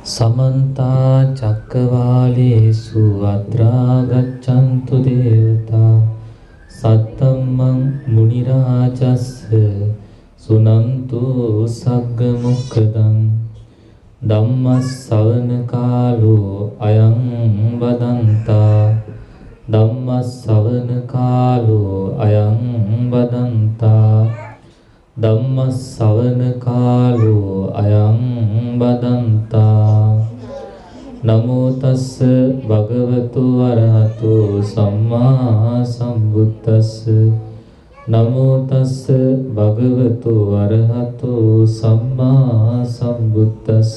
समन्ता चक्रवालेषु अत्रा गच्छन्तु देवता सत्तमं मुनिराजस्य सुनन्तु सग्गमुखदं ධම්මස්සවන කාලෝ අයං වදන්තා ධම්මස්සවන කාලෝ අයං වදන්තා ධම්මස්සවන කාලෝ අයං වදන්තා නමෝ තස්ස භගවතු අරහතු සම්මා සම්බුද්දස්ස නමෝ තස්ස භගවතු අරහතු සම්මා සම්බුද්දස්ස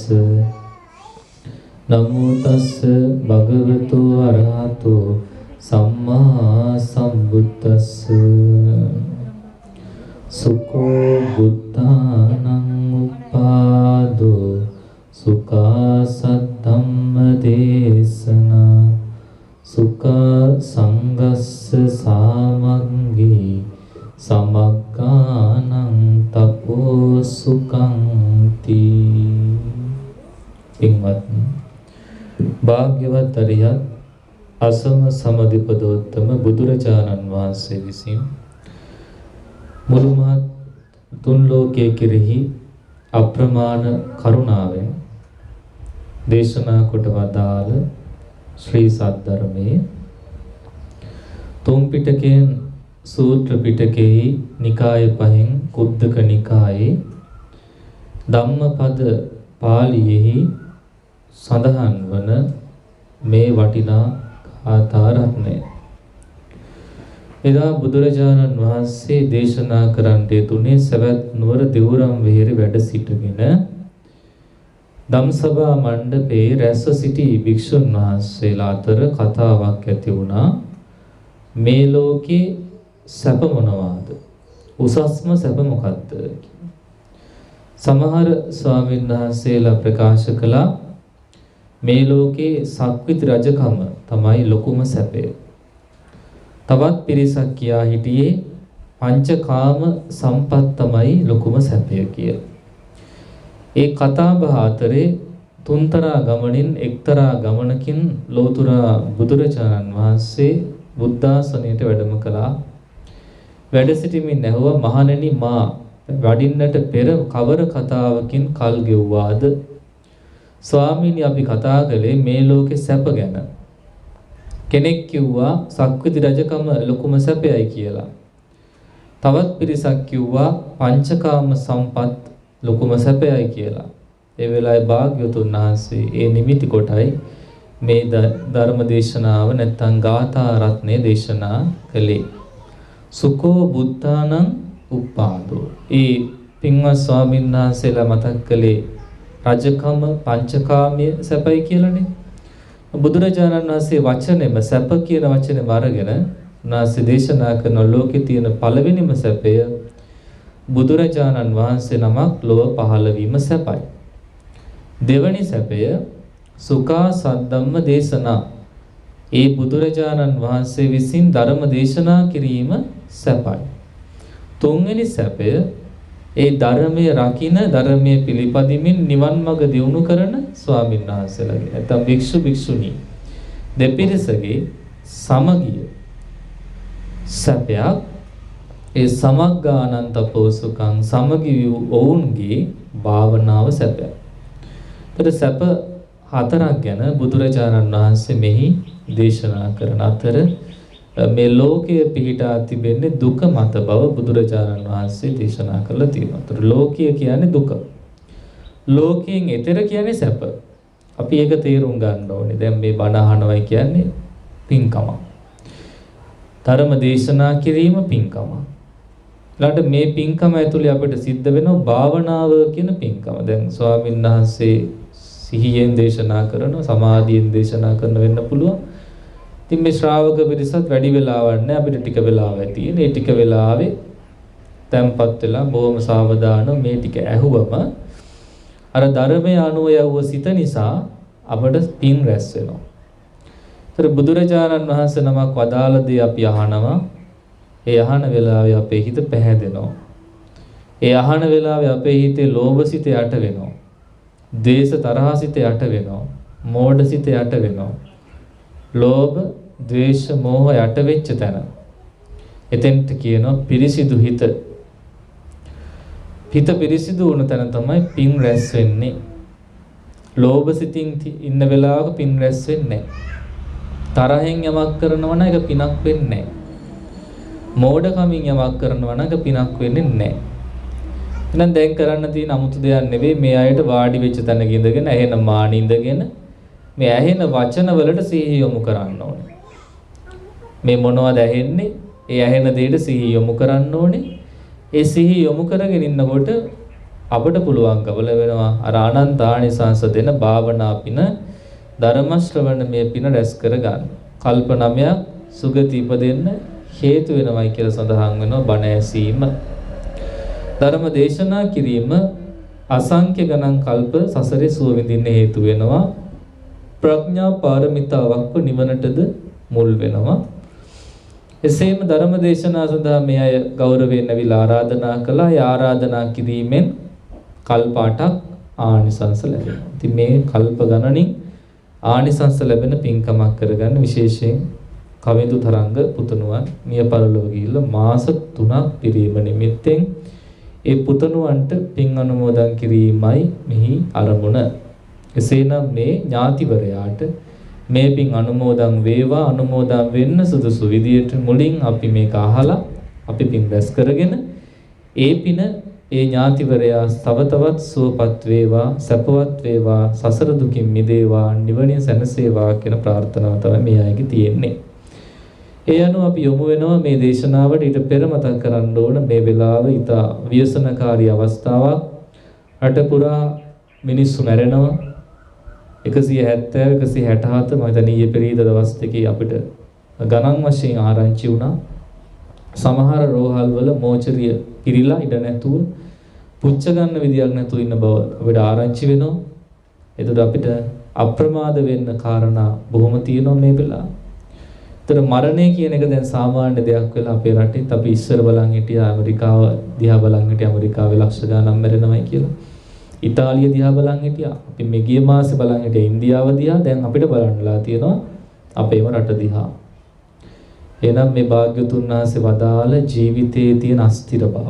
නමෝ තස්ස භගවතු අරහතු සම්මා සම්බුද්දස්ස සුඛෝ බුද්ධානං උපාදෝ සුඛා සද්ධම්ම දේශනා සුඛා සංගස්ස සාමග්ගී සමග්ගානං තපෝ සුඛං තී. පින්වත්නි, භාග්‍යවත් අරියත් අසම සමදිපදෝත්තම බුදුරජාණන් වහන්සේ විසින් මුළු මහත් තුන් ලෝකයේ කෙරෙහි අප්‍රමාණ කරුණාවෙන් දේශනා කොට වදාළ ශ්‍රී සද්ධර්මයේ තුන් පිටකයෙන් සූත්‍ර පිටකෙහි නිකාය පහෙන් කුද්දක නිකායේ ධම්මපද පාළියේහි සඳහන් වන මේ වටිනා ගාථා රත්නය එදා බුදුරජාණන් වහන්සේ දේශනා කරන්නට යෙදුනේ සවැත් නුවර දෙවුරම් වෙහෙරේ වැඩ සිටගෙන ධම්සභා මණ්ඩපයේ රැස්ව සිටි භික්ෂුන් වහන්සේලා අතර කතාවක් ඇති වුණා. මේ ලෝකේ සැප මොනවාද? උසස්ම සැප මොකක්ද? සමහර ස්වාමීන් වහන්සේලා ප්‍රකාශ කළා මේ ලෝකේ සක්විති රජකම තමයි ලොකුම සැපය. තවත් පිරිසක් කියා හිටියේ පංචකාම සම්පත් තමයි ලොකුම සැපය කියලා. ඒ කතාබහ අතරේ තුන්තරා ගමනින් එක්තරා ගමනකින් ලෝතුරා බුදුරජාණන් වහන්සේ බුද්ධාසනයට වැඩම කළා. වැඩ සිටිමින් ඇහුවා, මහණෙනි, මා වඩින්නට පෙර කවර කතාවකින් කල් ගෙව්වාද? ස්වාමීනි, අපි කතා කළේ මේ ලෝකේ සැප ගැන. කෙනෙක් කිව්වා සක්විති රජකම ලොකුම සැපයයි කියලා. තවත් පිරිසක් කිව්වා පංචකාම සම්පත් ලොකුම සැපයයි කියලා. ඒ වෙලාවේ භාග්‍යවතුන් වහන්සේ ඒ නිමිති කොටයි මේ ධර්ම දේශනාව නැත්නම් ගාථා රත්නය දේශනා කළේ. සුඛෝ බුද්ධානං උපාදෝ. ඒ පින්වත් ස්වාමීන් වහන්සේලා මතක් කළේ රජකම පංචකාමයේ සැපයි කියලානේ. බුදුරජාණන් වහන්සේ වචනේම සැප කියන වචනේම අරගෙන උන්වහන්සේ දේශනා කරන ලෝකේ තියෙන පළවෙනිම සැපය බුදුරජාණන් වහන්සේ නමක් ලොව පහළ වීම සැපයි. දෙවැනි සැපය සුඛා සද්ධම්ම දේශනා. ඒ බුදුරජාණන් වහන්සේ විසින් ධර්ම දේශනා කිරීම සැපයි. තුන්වෙනි සැපය ඒ ධර්මයේ රකින්න ධර්මයේ පිළිපදිමින් නිවන් මඟ දියුණු කරන ස්වාමීන් වහන්සේලාගේ නැත්නම් භික්ෂු භික්ෂුණී දෙපිරිසගේ සමගිය සැපයක්. ඒ සමග්ගානන්ත පෝසුකං සමගි වූ ඔවුන්ගේ භාවනාව සැපයක්. ඒතර සැප හතරක් ගැන බුදුරජාණන් වහන්සේ මෙහි දේශනා කරන අතර මේ ලෝකයේ පිහිටා තිබෙන්නේ දුක මත බව බුදුරජාණන් වහන්සේ දේශනා කළා තියෙනවා. ඒතර ලෝකය කියන්නේ දුක. ලෝකයෙන් එතර කියන්නේ සැප. අපි ඒක තේරුම් ගන්න ඕනේ. දැන් මේ බණ අහනවයි කියන්නේ පින්කම. ධර්ම දේශනා කිරීම පින්කම. ඊළඟට මේ පින්කම ඇතුලේ අපිට සිද්ධ වෙනවා භාවනාව කියන පින්කම. දැන් ස්වාමීන් වහන්සේ සිහියෙන් දේශනා කරනවා, සමාධියෙන් දේශනා කරන වෙන්න පුළුවන්. ඉතින් මේ ශ්‍රාවක පිරිසත් වැඩි වෙලාවක් නැහැ, අපිට ටික වෙලාවක් තියෙන. ඒ ටික වෙලාවේ තැම්පත් වෙලා බොහොම සාවධානව මේ ටික ඇහුවම අර ධර්මයේ අනුව යවුව සිත නිසා අපට පින් රැස් වෙනවා. ඒතර බුදුරජාණන් වහන්සේ නමක් වදාළ දේ අපි අහනවා. ඒ අහන වෙලාවේ අපේ හිත පැහැදෙනවා. ඒ අහන වෙලාවේ අපේ හිතේ ලෝභ සිත යට වෙනවා. ද්වේෂ තරහසිත යට වෙනවා. මෝඩසිත යට වෙනවා. ලෝභ, ද්වේෂ, මෝහ යට වෙච්ච තැන. එතෙන්ට කියනවා පිරිසිදු හිත. හිත පිරිසිදු වුණ තැන තමයි පින් රැස් වෙන්නේ. ලෝභ සිතින් ඉන්න වෙලාවක පින් රැස් වෙන්නේ නැහැ. තරහෙන් යමක් කරනවා නම් ඒක පිනක් වෙන්නේ නැහැ. මෝඩකමින් යමක් කරනවා නම් ඒක පිනක් වෙන්නේ නැහැ. එහෙනම් දැන් කරන්න තියෙන 아무තු දෙයක් නෙවෙයි මේ අයට වාඩි වෙච්ච තැනක ඉඳගෙන ඇහෙන මාන ඉඳගෙන මේ ඇහෙන වචන වලට සිහිය යොමු කරන්න ඕනේ. මේ මොනවද ඇහෙන්නේ? ඒ ඇහෙන දෙයට සිහිය යොමු කරන්න ඕනේ. ඒ සිහිය යොමු කරගෙන ඉන්නකොට අපට පුළුවන්කම ලැබෙනවා අර අනන්ත ආනිසංස දෙන භාවනා පින ධර්ම ශ්‍රවණ මේ පින රැස් කර ගන්න. කල්ප 9ක් සුගති ඉපදෙන්න හේතු වෙනවයි කියලා සඳහන් වෙනවා බණ ඇසීම. ධර්ම දේශනා කිරීම අසංඛ්‍ය ගණන් කල්ප සසරේ සුව විඳින්න හේතු වෙනවා. ප්‍රඥා පාරමිතාවක්ව නිවනටද මුල් වෙනවා. එසේම ධර්ම දේශනා සඳහා මේ අය ගෞරවයෙන් ඇවිල්ලා ආරාධනා කළා. ඒ ආරාධනා කිරීමෙන් කල්ප 8ක් ආනිසංස ලැබෙනවා. ඉතින් මේ කල්ප ගණනින් ආනිසංස ලැබෙන පින්කමක් කරගන්න විශේෂයෙන් කවිඳු තරංග පුතණුවන් මිය පරලොව ගිහිල්ලා මාස 3ක් පිරීම නිමිත්තෙන් ඒ පුතණුවන්ට පින් අනුමෝදන් කිරීමයි මෙහි අරමුණ. එසේනම් මේ ඥාතිවරයාට මේ පින් අනුමෝදන් වේවා අනුමෝදන් වෙන්න සුදුසු විදියට මුලින් අපි මේක අහලා අපි පින් රැස් කරගෙන ඒ පින ඒ ඥාතිවරයා තව තවත් සුවපත් වේවා සැපවත් වේවා සසර දුකින් මිදේවා නිවනින් සැනසේවා කියන ප්‍රාර්ථනාව තමයි මේ අයගේ තියෙන්නේ. ඒ අනුව අපි යොමු වෙනවා මේ දේශනාවට. ඊට පෙර මතක් කරන්න ඕන මේ වෙලාව ඊට ව්‍යසනකාරී අවස්ථාවක්. රට පුරා මිනිස්සු මැරෙනවා. 170 167 මම දැන් ඊයේ පෙරේද දවස් දෙකේ අපිට ගණන් වශයෙන් ආරංචි වුණා. සමහර රෝහල් වල මෝචරිය පිරීලා ඉඩ නැතුව පුච්ච ගන්න විදියක් නැතුව ඉන්න බව අපිට ආරංචි වෙනවා. ඒතර අපිට අප්‍රමාද වෙන්න කාරණා බොහොම තියෙනවා මේ වෙලාව. ඒතර මරණය කියන එක දැන් සාමාන්‍ය දෙයක් වෙලා අපේ රටේත් අපි ඉස්සර බලන් හිටියා ඇමරිකාව දිහා බලන් හිටියා ඇමරිකාවේ ලක්ෂ ගණන් මැරෙනවයි කියලා. ඉතාලිය දිහා බලන් හිටියා. අපි මේ ගිය මාසේ බලන් හිටියා ඉන්දියාව දිහා. දැන් අපිට බලන්නලා තියෙනවා අපේම රට දිහා. එහෙනම් මේ භාග්‍යතුන් වහන්සේ වදාළ ජීවිතයේ තියෙන අස්තිර බව.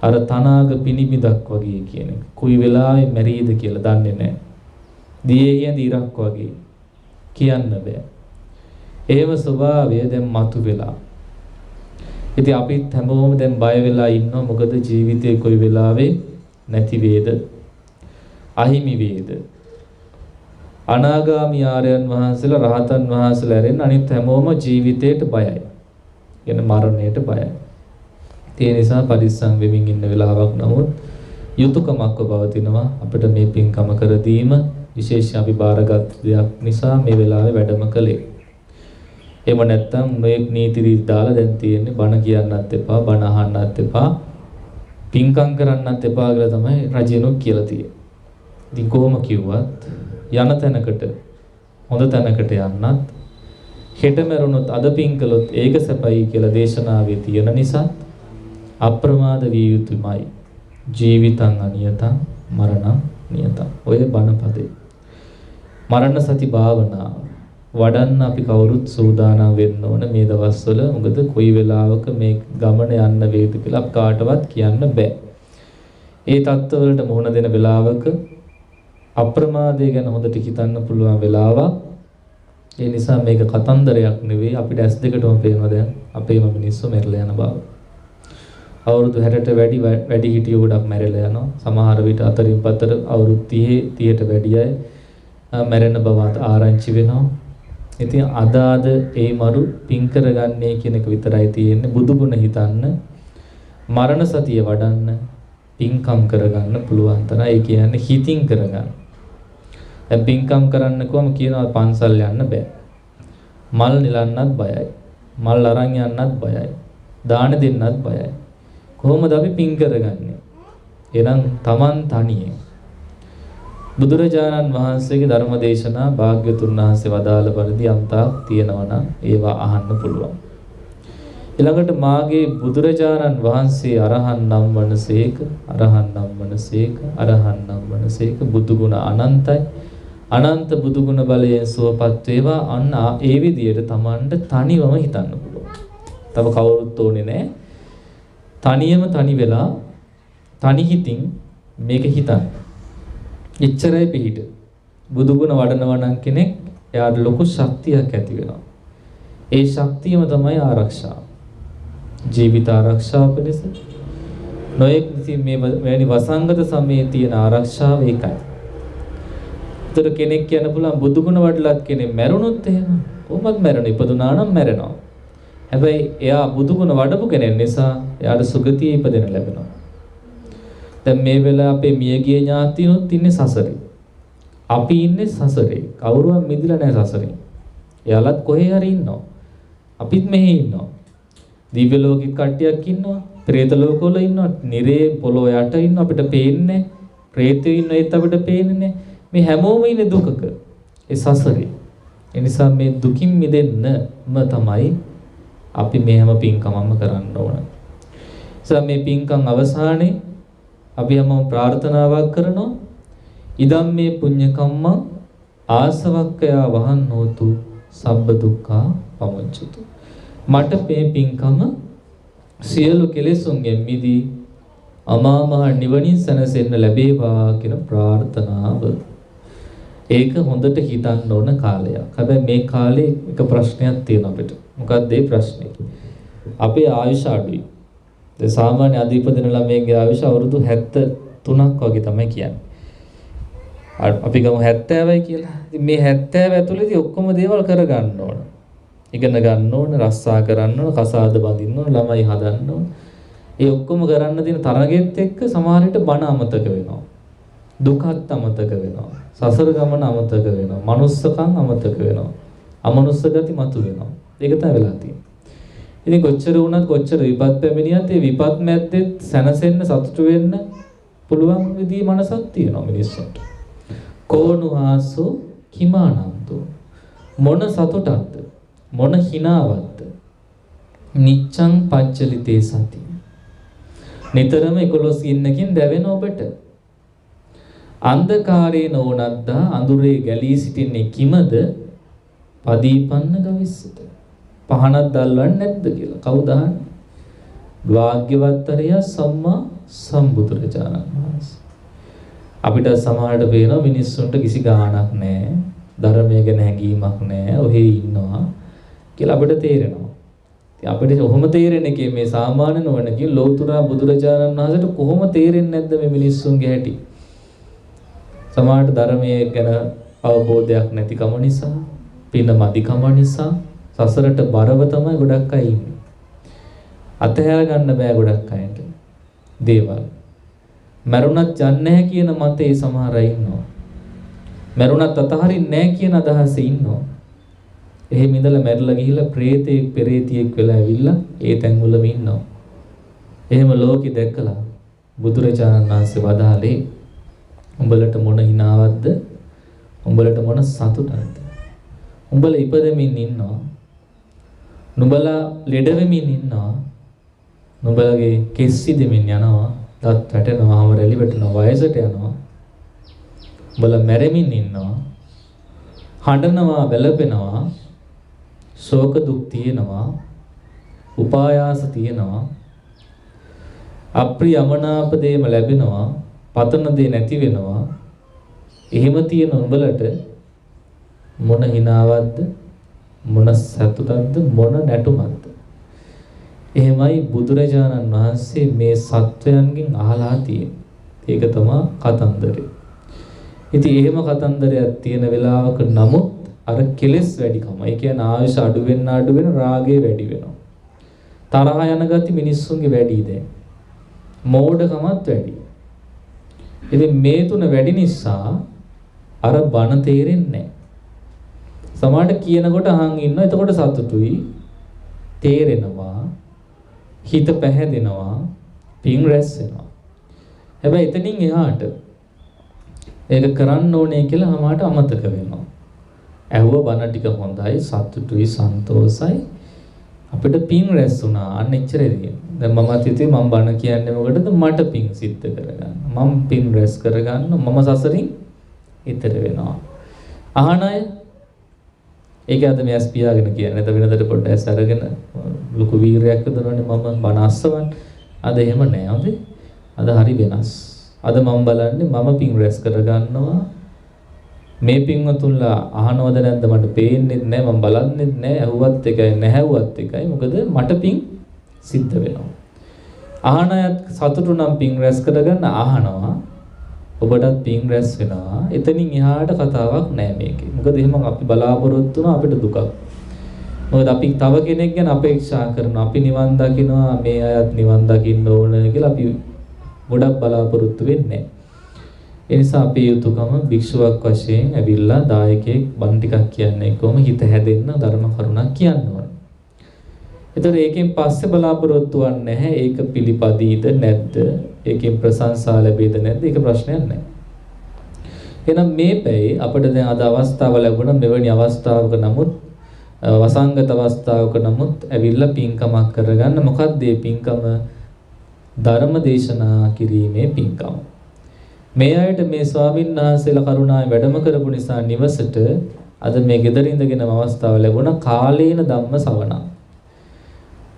අර තනාග පිනිබිදක් වගේ කියන එක. කොයි වෙලාවෙ මැරීද කියලා දන්නේ නැහැ. දියේ යඳ ඉරක් වගේ කියන්න බෑ. එහෙම ස්වභාවය දැන් මතු වෙලා. ඉතින් අපිත් හැමෝම දැන් බය වෙලා ඉන්නවා. මොකද ජීවිතේ කොයි වෙලාවෙ නැති වේද? අහිමි වේද? අනාගාමී ආර්යයන් වහන්සේලා රහතන් වහන්සේලා ඇරෙන්න අනිත් හැමෝම ජීවිතයට බයයි. කියන මරණයට බයයි. ඒ නිසා පරිස්සම් වෙමින් ඉන්න වෙලාවක් නමුත් යුතුයකමක්ව පවතිනවා අපිට මේ පින්කම කර දීම විශේෂයෙන් අපි බාරගත් දෙයක් නිසා මේ වෙලාවේ වැඩම කළේ. එහෙම නැත්නම් මේ නීති රීති දාලා දැන් තියෙන්නේ බණ කියන්නත් එපා බණ අහන්නත් එපා පින්කම් කරන්නත් එපා කියලා තමයි රජිනුත් කියලා තියෙන්නේ. ඉතින් කොහොම කිව්වත් යන තැනකට හොඳ තැනකට යන්නත් හෙට මරුණොත් අද පින් කළොත් ඒක සැපයි කියලා දේශනාවේ තියෙන නිසා අප්‍රමාද විය යුතුමයි. ජීවිතං අනියතං මරණං නියතං. ඔය බණපදේ මරණ සති භාවනාව වඩන්න අපි කවුරුත් සූදානම් වෙන්න ඕන මේ දවස්වල. මොකද කොයි වෙලාවක මේ ගමන යන්න වේද කියලා කාටවත් කියන්න බෑ. ඒ தත්ත්වවලට මුහුණ දෙන වෙලාවක අප්‍රමාදය ගැන හොඳට හිතන්න පුළුවන් වෙලාවක්. ඒ නිසා මේක කතන්දරයක් නෙවෙයි අපිට ඇස් දෙකටම පේනවා දැන් අපේම මිනිස්සු මැරලා යන බව. අවුරුදු 60ට වැඩි හිටියෝ ගොඩක් මැරලා යනවා. සමහර විට අතරින් පතර අවුරුදු 30ට වැඩි අය මැරෙන බව ආරංචි වෙනවා. ඉතින් අද ඒ මරු පින් කරගන්නේ කියන එක විතරයි තියෙන්නේ. බුදු ගුණ හිතන්න, මරණ සතිය වඩන්න, පින්කම් කරගන්න පුළුවන් තරම්. ඒ කියන්නේ හිතින් කරගන්න. දැන් පින්කම් කරන්න කොහොම කියනවා පන්සල් යන්න බෑ. මල් නිලන්නත් බයයි. මල් අරන් යන්නත් බයයි. දාන දෙන්නත් බයයි. කොහොමද අපි පින් කරගන්නේ? එහෙනම් Taman තනියෙන් බුදුරජාණන් වහන්සේගේ ධර්ම දේශනා භාග්‍යතුන් වහන්සේ වදාළ පරිදි අන්තක් තියෙනවා නම් ඒවා අහන්න පුළුවන්. ඊළඟට මාගේ බුදුරජාණන් වහන්සේ අරහන් නම් වනසේක, අරහන් නම් වනසේක, අරහන් නම් වනසේක. බුදු ගුණ අනන්තයි. අනන්ත බුදු ගුණ බලයෙන් සුවපත් වේවා. අන්න ඒ විදියට Tamanට තනිවම හිතන්න පුළුවන්. තව කවුරුත් ඕනේ නැහැ. තනියම තනි වෙලා තනි හිතින් මේක හිතන්න. එච්චරයි පිහිට. බුදු ගුණ වඩනවා නම් කෙනෙක් එයාට ලොකු ශක්තියක් ඇති වෙනවා. ඒ ශක්තියම තමයි ආරක්ෂාව. ජීවිත ආරක්ෂාව පිණිස නොයෙක් මේ වැනි වසංගත සමයේ තියෙන ආරක්ෂාව ඒකයි. ඒතර කෙනෙක් කියන්න පුළුවන් බුදු ගුණ වඩලත් කෙනෙක් මැරුණොත් එහෙම කොහොමද මැරෙන්නේ? ඉපදුනා නම් මැරෙනවා. හැබැයි එයා බුදු ගුණ වඩපු කෙනෙක් නිසා එයාට සුගතිය ඉපදෙන ලැබෙනවා. දැන් මේ වෙලාව අපේ මියගිය ඥාතියොත් ඉන්නේ සසරේ. අපි ඉන්නේ සසරේ. කවුරුවත් මිදිලා නැහැ සසරෙන්. එයාලත් කොහේ හරි ඉන්නවා. අපිත් මෙහි ඉන්නවා. දිව්‍ය ලෝකෙක කට්ටියක් ඉන්නවා. പ്രേත ලෝකවල ඉන්නවා. නිරේ පොළොව යට ඉන්නවා. අපිට පේන්නේ. പ്രേතයෝ ඉන්න ඒත් අපිට පේන්නේ. මේ හැමෝම ඉන්නේ දුකක. ඒ සසරේ. ඒ නිසා මේ දුකින් මිදෙන්නම තමයි අපි මේ හැම පින්කමක්ම කරන්න ඕන. මේ පින්කම් අවසානයේ අපි හැමෝම ප්‍රාර්ථනාවක් කරනවා. ඉදම් මේ පුඤ්ඤ කම්මං ආසවක්ඛයා වහන්නෝතු සබ්බ දුක්ඛා පමුච්චතු. මට මේ පින්කම සියලු කෙලෙසුන්ගෙන් මිදී අමා මහ නිවනින් සැනසෙන්න ලැබේවා කියන ප්‍රාර්ථනාව. ඒක හොඳට හිතන්න ඕන කාලයක්. හැබැයි මේ කාලේ එක ප්‍රශ්නයක් තියෙනවා අපිට. මොකක්ද ඒ ප්‍රශ්නේ? අපේ ආයුෂ අඩුයි. ඒ සාමාන්‍ය අධිපදින ළමයින්ගේ ආයුෂ අවුරුදු 73ක් වගේ තමයි කියන්නේ. අපි ගමු 70යි කියලා. ඉතින් මේ 70 ඇතුළේදී ඔක්කොම දේවල් කරගන්න ඕන. ඉගෙන ගන්න ඕන, රස්සා කරන්න ඕන, කසාද බඳින්න ඕන, ළමයි හදන්න ඕන. ඒ ඔක්කොම කරන්න තියෙන තරගෙත් එක්ක සමහර විට බණ අමතක වෙනවා. දුකත් අමතක වෙනවා. සසර ගමන අමතක වෙනවා. manussකම් අමතක වෙනවා. අමනුස්ස ගති මතු වෙනවා. ඒක තමයි වෙලා තියෙන්නේ. ඉතින් කොච්චර වුණත් කොච්චර විපත් පැමිණියත් ඒ විපත් මැද්දෙත් සැනසෙන්න සතුටු වෙන්න පුළුවන් විදිහේ මනසක් තියෙනවා මිනිස්සුන්ට. කෝණුහාසු කිමානන්තෝ මොන සතුටක්ද මොන හිනාවක්ද නිච්ඡං පච්චලිතේ සති නිතරම 11 ඉන්නකින් දැවෙන ඔබට අන්ධකාරේ නොනද්දා අඳුරේ ගැලී සිටින්නේ කිමද පදීපන්න ගවිස්සත පහනක් දැල්වන්නේ නැද්ද කියලා කවුද අහන්නේ වාග්යවත්තරය සම්මා සම්බුදුරජාණන් වහන්සේ අපිට සමහරට පේනවා මිනිස්සුන්ට කිසි ගාණක් නැහැ ධර්මය ගැන හැඟීමක් නැහැ ඔහේ ඉන්නවා කියලා අපිට තේරෙනවා. ඉතින් අපිට කොහොම තේරෙන්නේ කියේ මේ සාමාන්‍ය නොවන කිය ලෞතර බුදුරජාණන් වහන්සේට කොහොම තේරෙන්නේ නැද්ද මේ මිනිස්සුන්ගේ හැටි? සමහරට ධර්මයේ ගැන අවබෝධයක් නැතිකම නිසා, පින මදිකම නිසා සසරට බරව තමයි ගොඩක් අය ඉන්නේ. අතහැර ගන්න බෑ ගොඩක් අයට. දේවල්. මරුණත් යන්නේ නැහැ කියන මතේ සමහර අය ඉන්නවා. මරුණත් අතහරින්නේ නැහැ කියන අදහසේ ඉන්නවා. එහෙම ඉඳලා මැරිලා ගිහිල්ලා ප්‍රේතෙක් පෙරේතියෙක් වෙලා ඇවිල්ලා ඒ තැන්වලම ඉන්නවා. එහෙම ලෝකෙ දැකලා බුදුරජාණන් වහන්සේ වදාළේ උඹලට මොන හිනාවක්ද? උඹලට මොන සතුටක්ද? උඹලා ඉපදෙමින් ඉන්නවා. නුඹලා ලෙඩ වෙමින් ඉන්නවා. නුඹලගේ කෙස් සිදෙමින් යනවා. දත් වැටෙනවා, හම රැලි වැටෙනවා, වයසට යනවා. උඹලා මැරෙමින් ඉන්නවා. හඬනවා, වැළපෙනවා. ශෝක දුක් තියෙනවා. උපායාස තියෙනවා. අප්‍රිය අමනාප දේම ලැබෙනවා. පතන දේ නැති වෙනවා. එහෙම තියෙන උඹලට මොන හිනාවක්ද? මොන සතුටක්ද? මොන නැටුමක්ද? එහෙමයි බුදුරජාණන් වහන්සේ මේ සත්වයන්ගෙන් අහලා තියෙන්නේ. ඒක තමයි කතන්දරේ. ඉතින් එහෙම කතන්දරයක් තියෙන වෙලාවක නමුත් අර කෙලෙස් වැඩිකම. ඒ කියන්නේ ආයුෂ අඩු වෙන රාගය වැඩි වෙනවා. තරහ යන ගති මිනිස්සුන්ගේ වැඩි දැන්. මෝඩකමත් වැඩි. ඉතින් මේ තුන වැඩි නිසා අර බණ තේරෙන්නේ නැහැ. සමහරට කියනකොට අහන් ඉන්නවා. එතකොට සතුටුයි. තේරෙනවා. හිත පැහැදෙනවා. පිං රැස් වෙනවා. හැබැයි එතනින් එහාට ඒක කරන්න ඕනේ කියලා හැමකට අමතක වෙනවා. ඇහුව බණ ටික හොඳයි, සතුටුයි, සන්තෝසයි. අපිට පින් රැස් වුණා. අන්න එච්චරයි තියෙන්නේ. දැන් මමත් හිතුවේ මම බණ කියන්නේ මොකටද? මට පින් සිද්ධ කරගන්න. මම පින් රැස් කරගන්න මම සසරින් ඈතර වෙනවා. අහන අය ඒක අද මේ ස්පියාගෙන කියන්නේ. නැත්නම් වෙනදට පොඩ්ඩක් ඇස් අරගෙන ලොකු වීරයක් යොදනවනේ මම බණ අස්සවන්න. අද එහෙම නෑ. හොඳේ. අද හරි වෙනස්. අද මම බලන්නේ මම පින් රැස් කරගන්නවා. මේ පින්වතුන්ලා අහනවද නැද්ද මට පේන්නේ නැහැ මම බලන්නේ නැහැ ඇහුවත් එකයි නැහැවුවත් එකයි මොකද මට පින් සිද්ධ වෙනවා අහන අයත් සතුටු නම් පින් රැස් කරගන්න අහනවා ඔබටත් පින් රැස් වෙනවා එතනින් එහාට කතාවක් නැහැ මේකේ මොකද එහෙම අපි බලාපොරොත්තු වෙනවා අපිට දුකක් මොකද අපි තව කෙනෙක් ගැන අපේක්ෂා කරනවා අපි නිවන් දකින්නවා මේ අයත් නිවන් දකින්න ඕන කියලා අපි ගොඩක් බලාපොරොත්තු වෙන්නේ ඒ නිසා අපේ යුතුයකම භික්ෂුවක් වශයෙන් ඇවිල්ලා දායකයෙක් බණ ටිකක් කියන්නේ කොහොම හිත හැදෙන්න ධර්ම කරුණක් කියන්න ඕන. ඒතර ඒකෙන් පස්සේ බලාපොරොත්තු වෙන්නේ නැහැ ඒක පිළිපදීද නැද්ද ඒකෙන් ප්‍රශංසා ලැබෙයිද නැද්ද ඒක ප්‍රශ්නයක් නැහැ. එහෙනම් මේ පැයේ අපිට දැන් අද අවස්ථාව ලැබුණා මෙවැනි අවස්ථාවක නමුත් වසංගත අවස්ථාවක නමුත් ඇවිල්ලා පින්කමක් කරගන්න මොකක්ද මේ පින්කම ධර්ම දේශනා කිරීමේ පින්කම. මේ අයට මේ ස්වාමීන් වහන්සේලා කරුණාවෙන් වැඩම කරපු නිසා නිවසට අද මේ ගෙදර ඉඳගෙන අවස්ථාව ලැබුණා කාලේන ධම්ම සවණක්.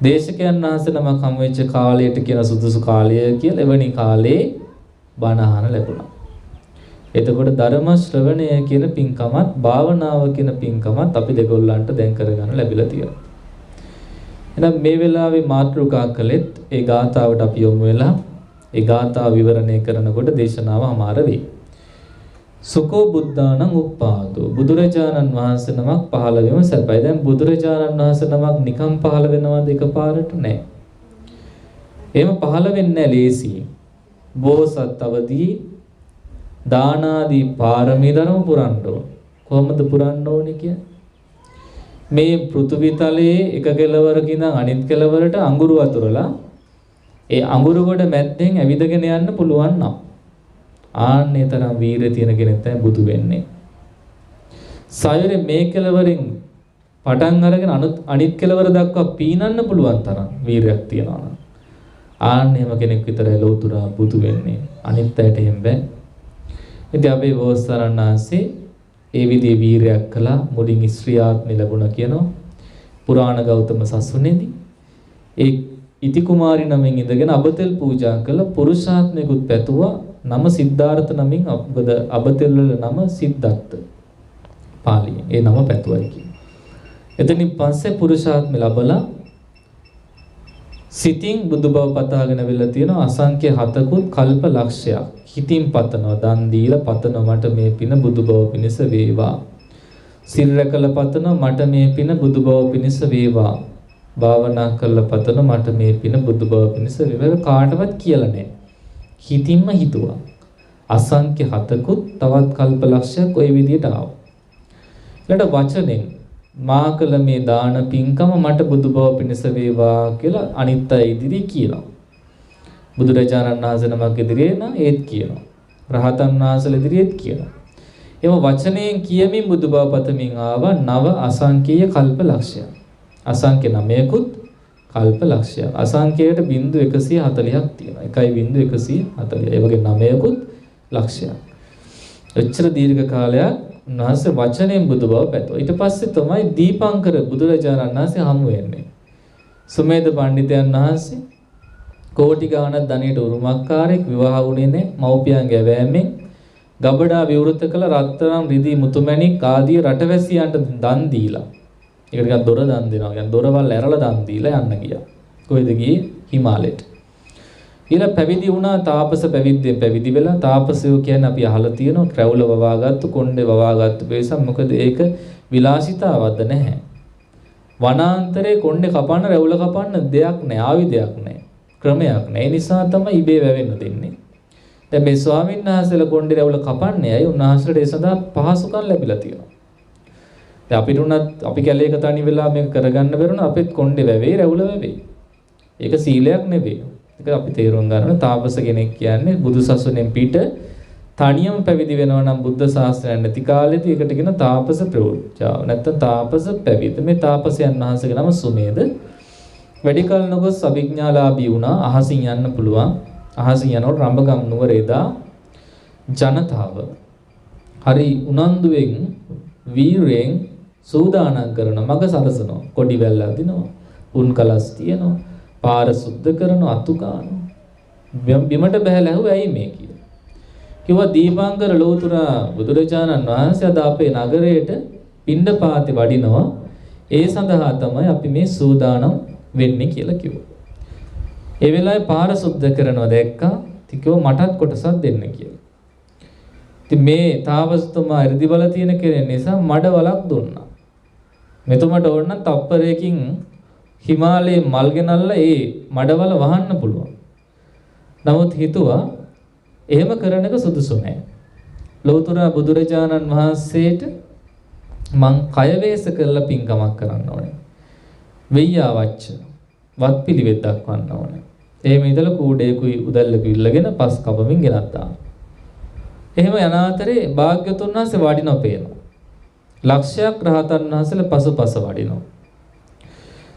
දේශකයන් වහන්සේ නමක් හම් වෙච්ච කාලයට කියන සුදුසු කාලය කියලා එවැනි කාලේ බණ අහන ලැබුණා. එතකොට ධර්ම ශ්‍රවණය කියන පින්කමත් භාවනාව කියන පින්කමත් අපි දෙගොල්ලන්ට දැන් කරගන්න ලැබිලා තියෙනවා. එහෙනම් මේ වෙලාවේ මාතෘකා කළෙත් ඒ ගාථාවට අපි යොමු වෙලා ඒ ගාථා විවරණය කරනකොට දේශනාව අමාර වෙයි. සුකෝ බුද්ධානං උප්පාදෝ බුදුරජාණන් වහන්සේ නමක් පහළ වීම සැපයි. දැන් බුදුරජාණන් වහන්සේ නමක් නිකම් පහළ වෙනවද එකපාරට නෑ. එහෙම පහළ වෙන්නේ නෑ ලේසියෙන්. බෝසත් අවදී දාන ආදී පාරමී ධර්ම පුරන්න ඕන. කොහොමද පුරන්න ඕනේ කියන්නේ? මේ පෘථිවි තලයේ එක කෙළවරක ඉඳන් අනිත් කෙළවරට අඟුරු වතුරලා ඒ අඟුරු කොට මැද්දෙන් ඇවිදගෙන යන්න පුළුවන් නම් ආන්නේ තරම් වීරිය තියෙන කෙනෙක් තමයි බුදු වෙන්නේ. සයරේ මේ කෙළවරින් පටන් අරගෙන අනිත් කෙළවර දක්වා පීනන්න පුළුවන් තරම් වීරියක් තියනවා නම් ආන්නේම කෙනෙක් විතරයි ලෞතුරා බුදු වෙන්නේ. අනිත් අයට එහෙම බෑ. ඉතින් අපේ බෝසතරණාන්සේ ඒ විදිහේ වීරියක් කළා මුලින් ස්ත්‍රියාත්මය ලැබුණා කියනවා. පුරාණ ගෞතම සසුනේදී ඒ ඉති කුමාරි නමින් ඉඳගෙන අබතෙල් පූජා කළ පුරුෂාත්මයෙකුත් පැතුවා නම සිද්ධාර්ථ නමින් මොකද අබතෙල් වල නම සිද්ධාර්ථ පාලියෙන් ඒ නම පැතුවයි කියන්නේ. එතනින් පස්සේ පුරුෂාත්මය ලැබලා සිතින් බුදු බව පතාගෙන වෙලා තියෙනවා අසංඛ්‍ය 7කුත් කල්ප ලක්ෂයක්. හිතින් පතනවා දන් දීලා පතනවා මට මේ පින බුදු බව පිණිස වේවා. සිල් රැකලා පතනවා මට මේ පින බුදු බව පිණිස වේවා. භාවනා කරලා පතන මට මේ පින බුදු බව පිණිස වේවා කාටවත් කියලා නැහැ. හිතින්ම හිතුවා. අසංඛ්‍ය 7කුත් තවත් කල්ප ලක්ෂයක් ওই විදිහට ආවා. ඊට වචනෙන් මා කළ මේ දාන පින්කම මට බුදු බව පිණිස වේවා කියලා අනිත් අය ඉදිරියේ කියනවා. බුදුරජාණන් වහන්සේ නමක් ඉදිරියේ නම් ඒත් කියනවා. රහතන් වහන්සේලා ඉදිරියේත් කියනවා. එම වචනයෙන් කියමින් බුදු බව පතමින් ආවා නව අසංඛ්‍යය කල්ප ලක්ෂයක්. අසංඛ්‍ය 9කුත් කල්ප ලක්ෂයක්. අසංඛ්‍යයට බිංදු 140ක් තියෙනවා. 1.140. ඒ වගේ 9කුත් ලක්ෂයක්. එච්චර දීර්ඝ කාලයක් උන්වහන්සේ වචනයෙන් බුදු බව පැතුවා. ඊට පස්සේ තමයි දීපංකර බුදුරජාණන් වහන්සේ හමු වෙන්නේ. සුමේද පඬිතුයන් වහන්සේ කෝටි ගාණක් ධනෙට උරුමකාරයෙක් විවාහ වුණේ නැහැ. මව්පියන්ගේ වැෑමෙන් ගබඩා විවෘත කළ රත්තරන් රිදී මුතුමැණික් ආදී රටවැසියන්ට දන් දීලා ඒකට නිකන් දොර දන් දෙනවා. කියන්නේ දොරවල් ඇරලා දන් දීලා යන්න ගියා. කොහෙද ගියේ? හිමාලයට. ඊළඟ පැවිදි වුණා තාපස පැවිද්දෙන් පැවිදි වෙලා තාපසයෝ කියන්නේ අපි අහලා තියෙනවා ක්‍රවුල වවාගත්තු කොණ්ඩේ වවාගත්තු වෙසක් මොකද ඒක විලාසිතාවක්ද නැහැ. වනාන්තරේ කොණ්ඩේ කපන්න රැවුල කපන්න දෙයක් නැහැ ආයුධයක් නැහැ. ක්‍රමයක් නැහැ. ඒ නිසා තමයි ඉබේ වැවෙන්න දෙන්නේ. දැන් මේ ස්වාමීන් වහන්සේලා කොණ්ඩේ රැවුල කපන්නේ අය උන්වහන්සේට ඒ සඳහා පහසුකම් ලැබිලා තියෙනවා. දැන් අපිට උනත් අපි කැලේක තනි වෙලා මේක කරගන්න බැරුණා අපිත් කොණ්ඩේ වැවේ රැවුල වැවේ. ඒක සීලයක් නෙවෙයි. ඒක අපි තේරුම් ගන්න තාපස කෙනෙක් කියන්නේ බුදුසසුනෙන් පිට තනියම පැවිදි වෙනවා නම් බුද්ධ ශාස්ත්‍රය නැති කාලෙදී ඒකට කියන තාපස ප්‍රවෘත්තිය. නැත්නම් තාපස පැවිදි. මේ තාපසයන් වහන්සේගේ නම සුමේද. වැඩි කල නොගොස් අභිඥාලාභී වුණා. අහසින් යන්න පුළුවන්. අහසින් යනකොට රඹගම් නුවර එදා ජනතාව හරි උනන්දුවෙන් වීරයෙන් සූදානම් කරන මග සරසනවා. කොඩි වැල් අදිනවා. උන් කලස් තියනවා. පාර සුද්ධ කරනවා. අතු ගන්නවා. බිමට බහැලා ඇහුවා ඇයි මේ කියලා. කිව්වා දීපාංකර ලෝතුර බුදුරජාණන් වහන්සේ අද අපේ නගරයට පිණ්ඩපාතේ වඩිනවා. ඒ සඳහා තමයි අපි මේ සූදානම් වෙන්නේ කියලා කිව්වා. ඒ වෙලාවේ පාර සුද්ධ කරනවා දැක්කා. තිකෝ මටත් කොටසක් දෙන්න කියලා. ඉතින් මේ තාපසතුමා 이르දි බල තියෙන කෙනෙක් නිසා මඩ වලක් දුන්නා. මෙතුමට ඕන නම් තප්පරයකින් හිමාලයේ මල් ගෙනල්ලා ඒ මඩවල වහන්න පුළුවන්. නමුත් හිතුවා එහෙම කරන එක සුදුසු නෑ. ලෞතර බුදුරජාණන් වහන්සේට මං කය වේස කරලා පින්කමක් කරන්න ඕනේ. වෙయ్యවච්ච වත්පිළිවෙත් දක්වන්න ඕනේ. එහෙම ඉඳලා කූඩේකුයි උදැල්ලකුයි ඉල්ලගෙන පස් කපමින් ගෙනත් දානවා. එහෙම යන අතරේ භාග්‍යතුන් වහන්සේ වඩිනව පේනවා. ලක්ෂයක් රහතන් වහන්සේලා පසුපස වඩිනවා.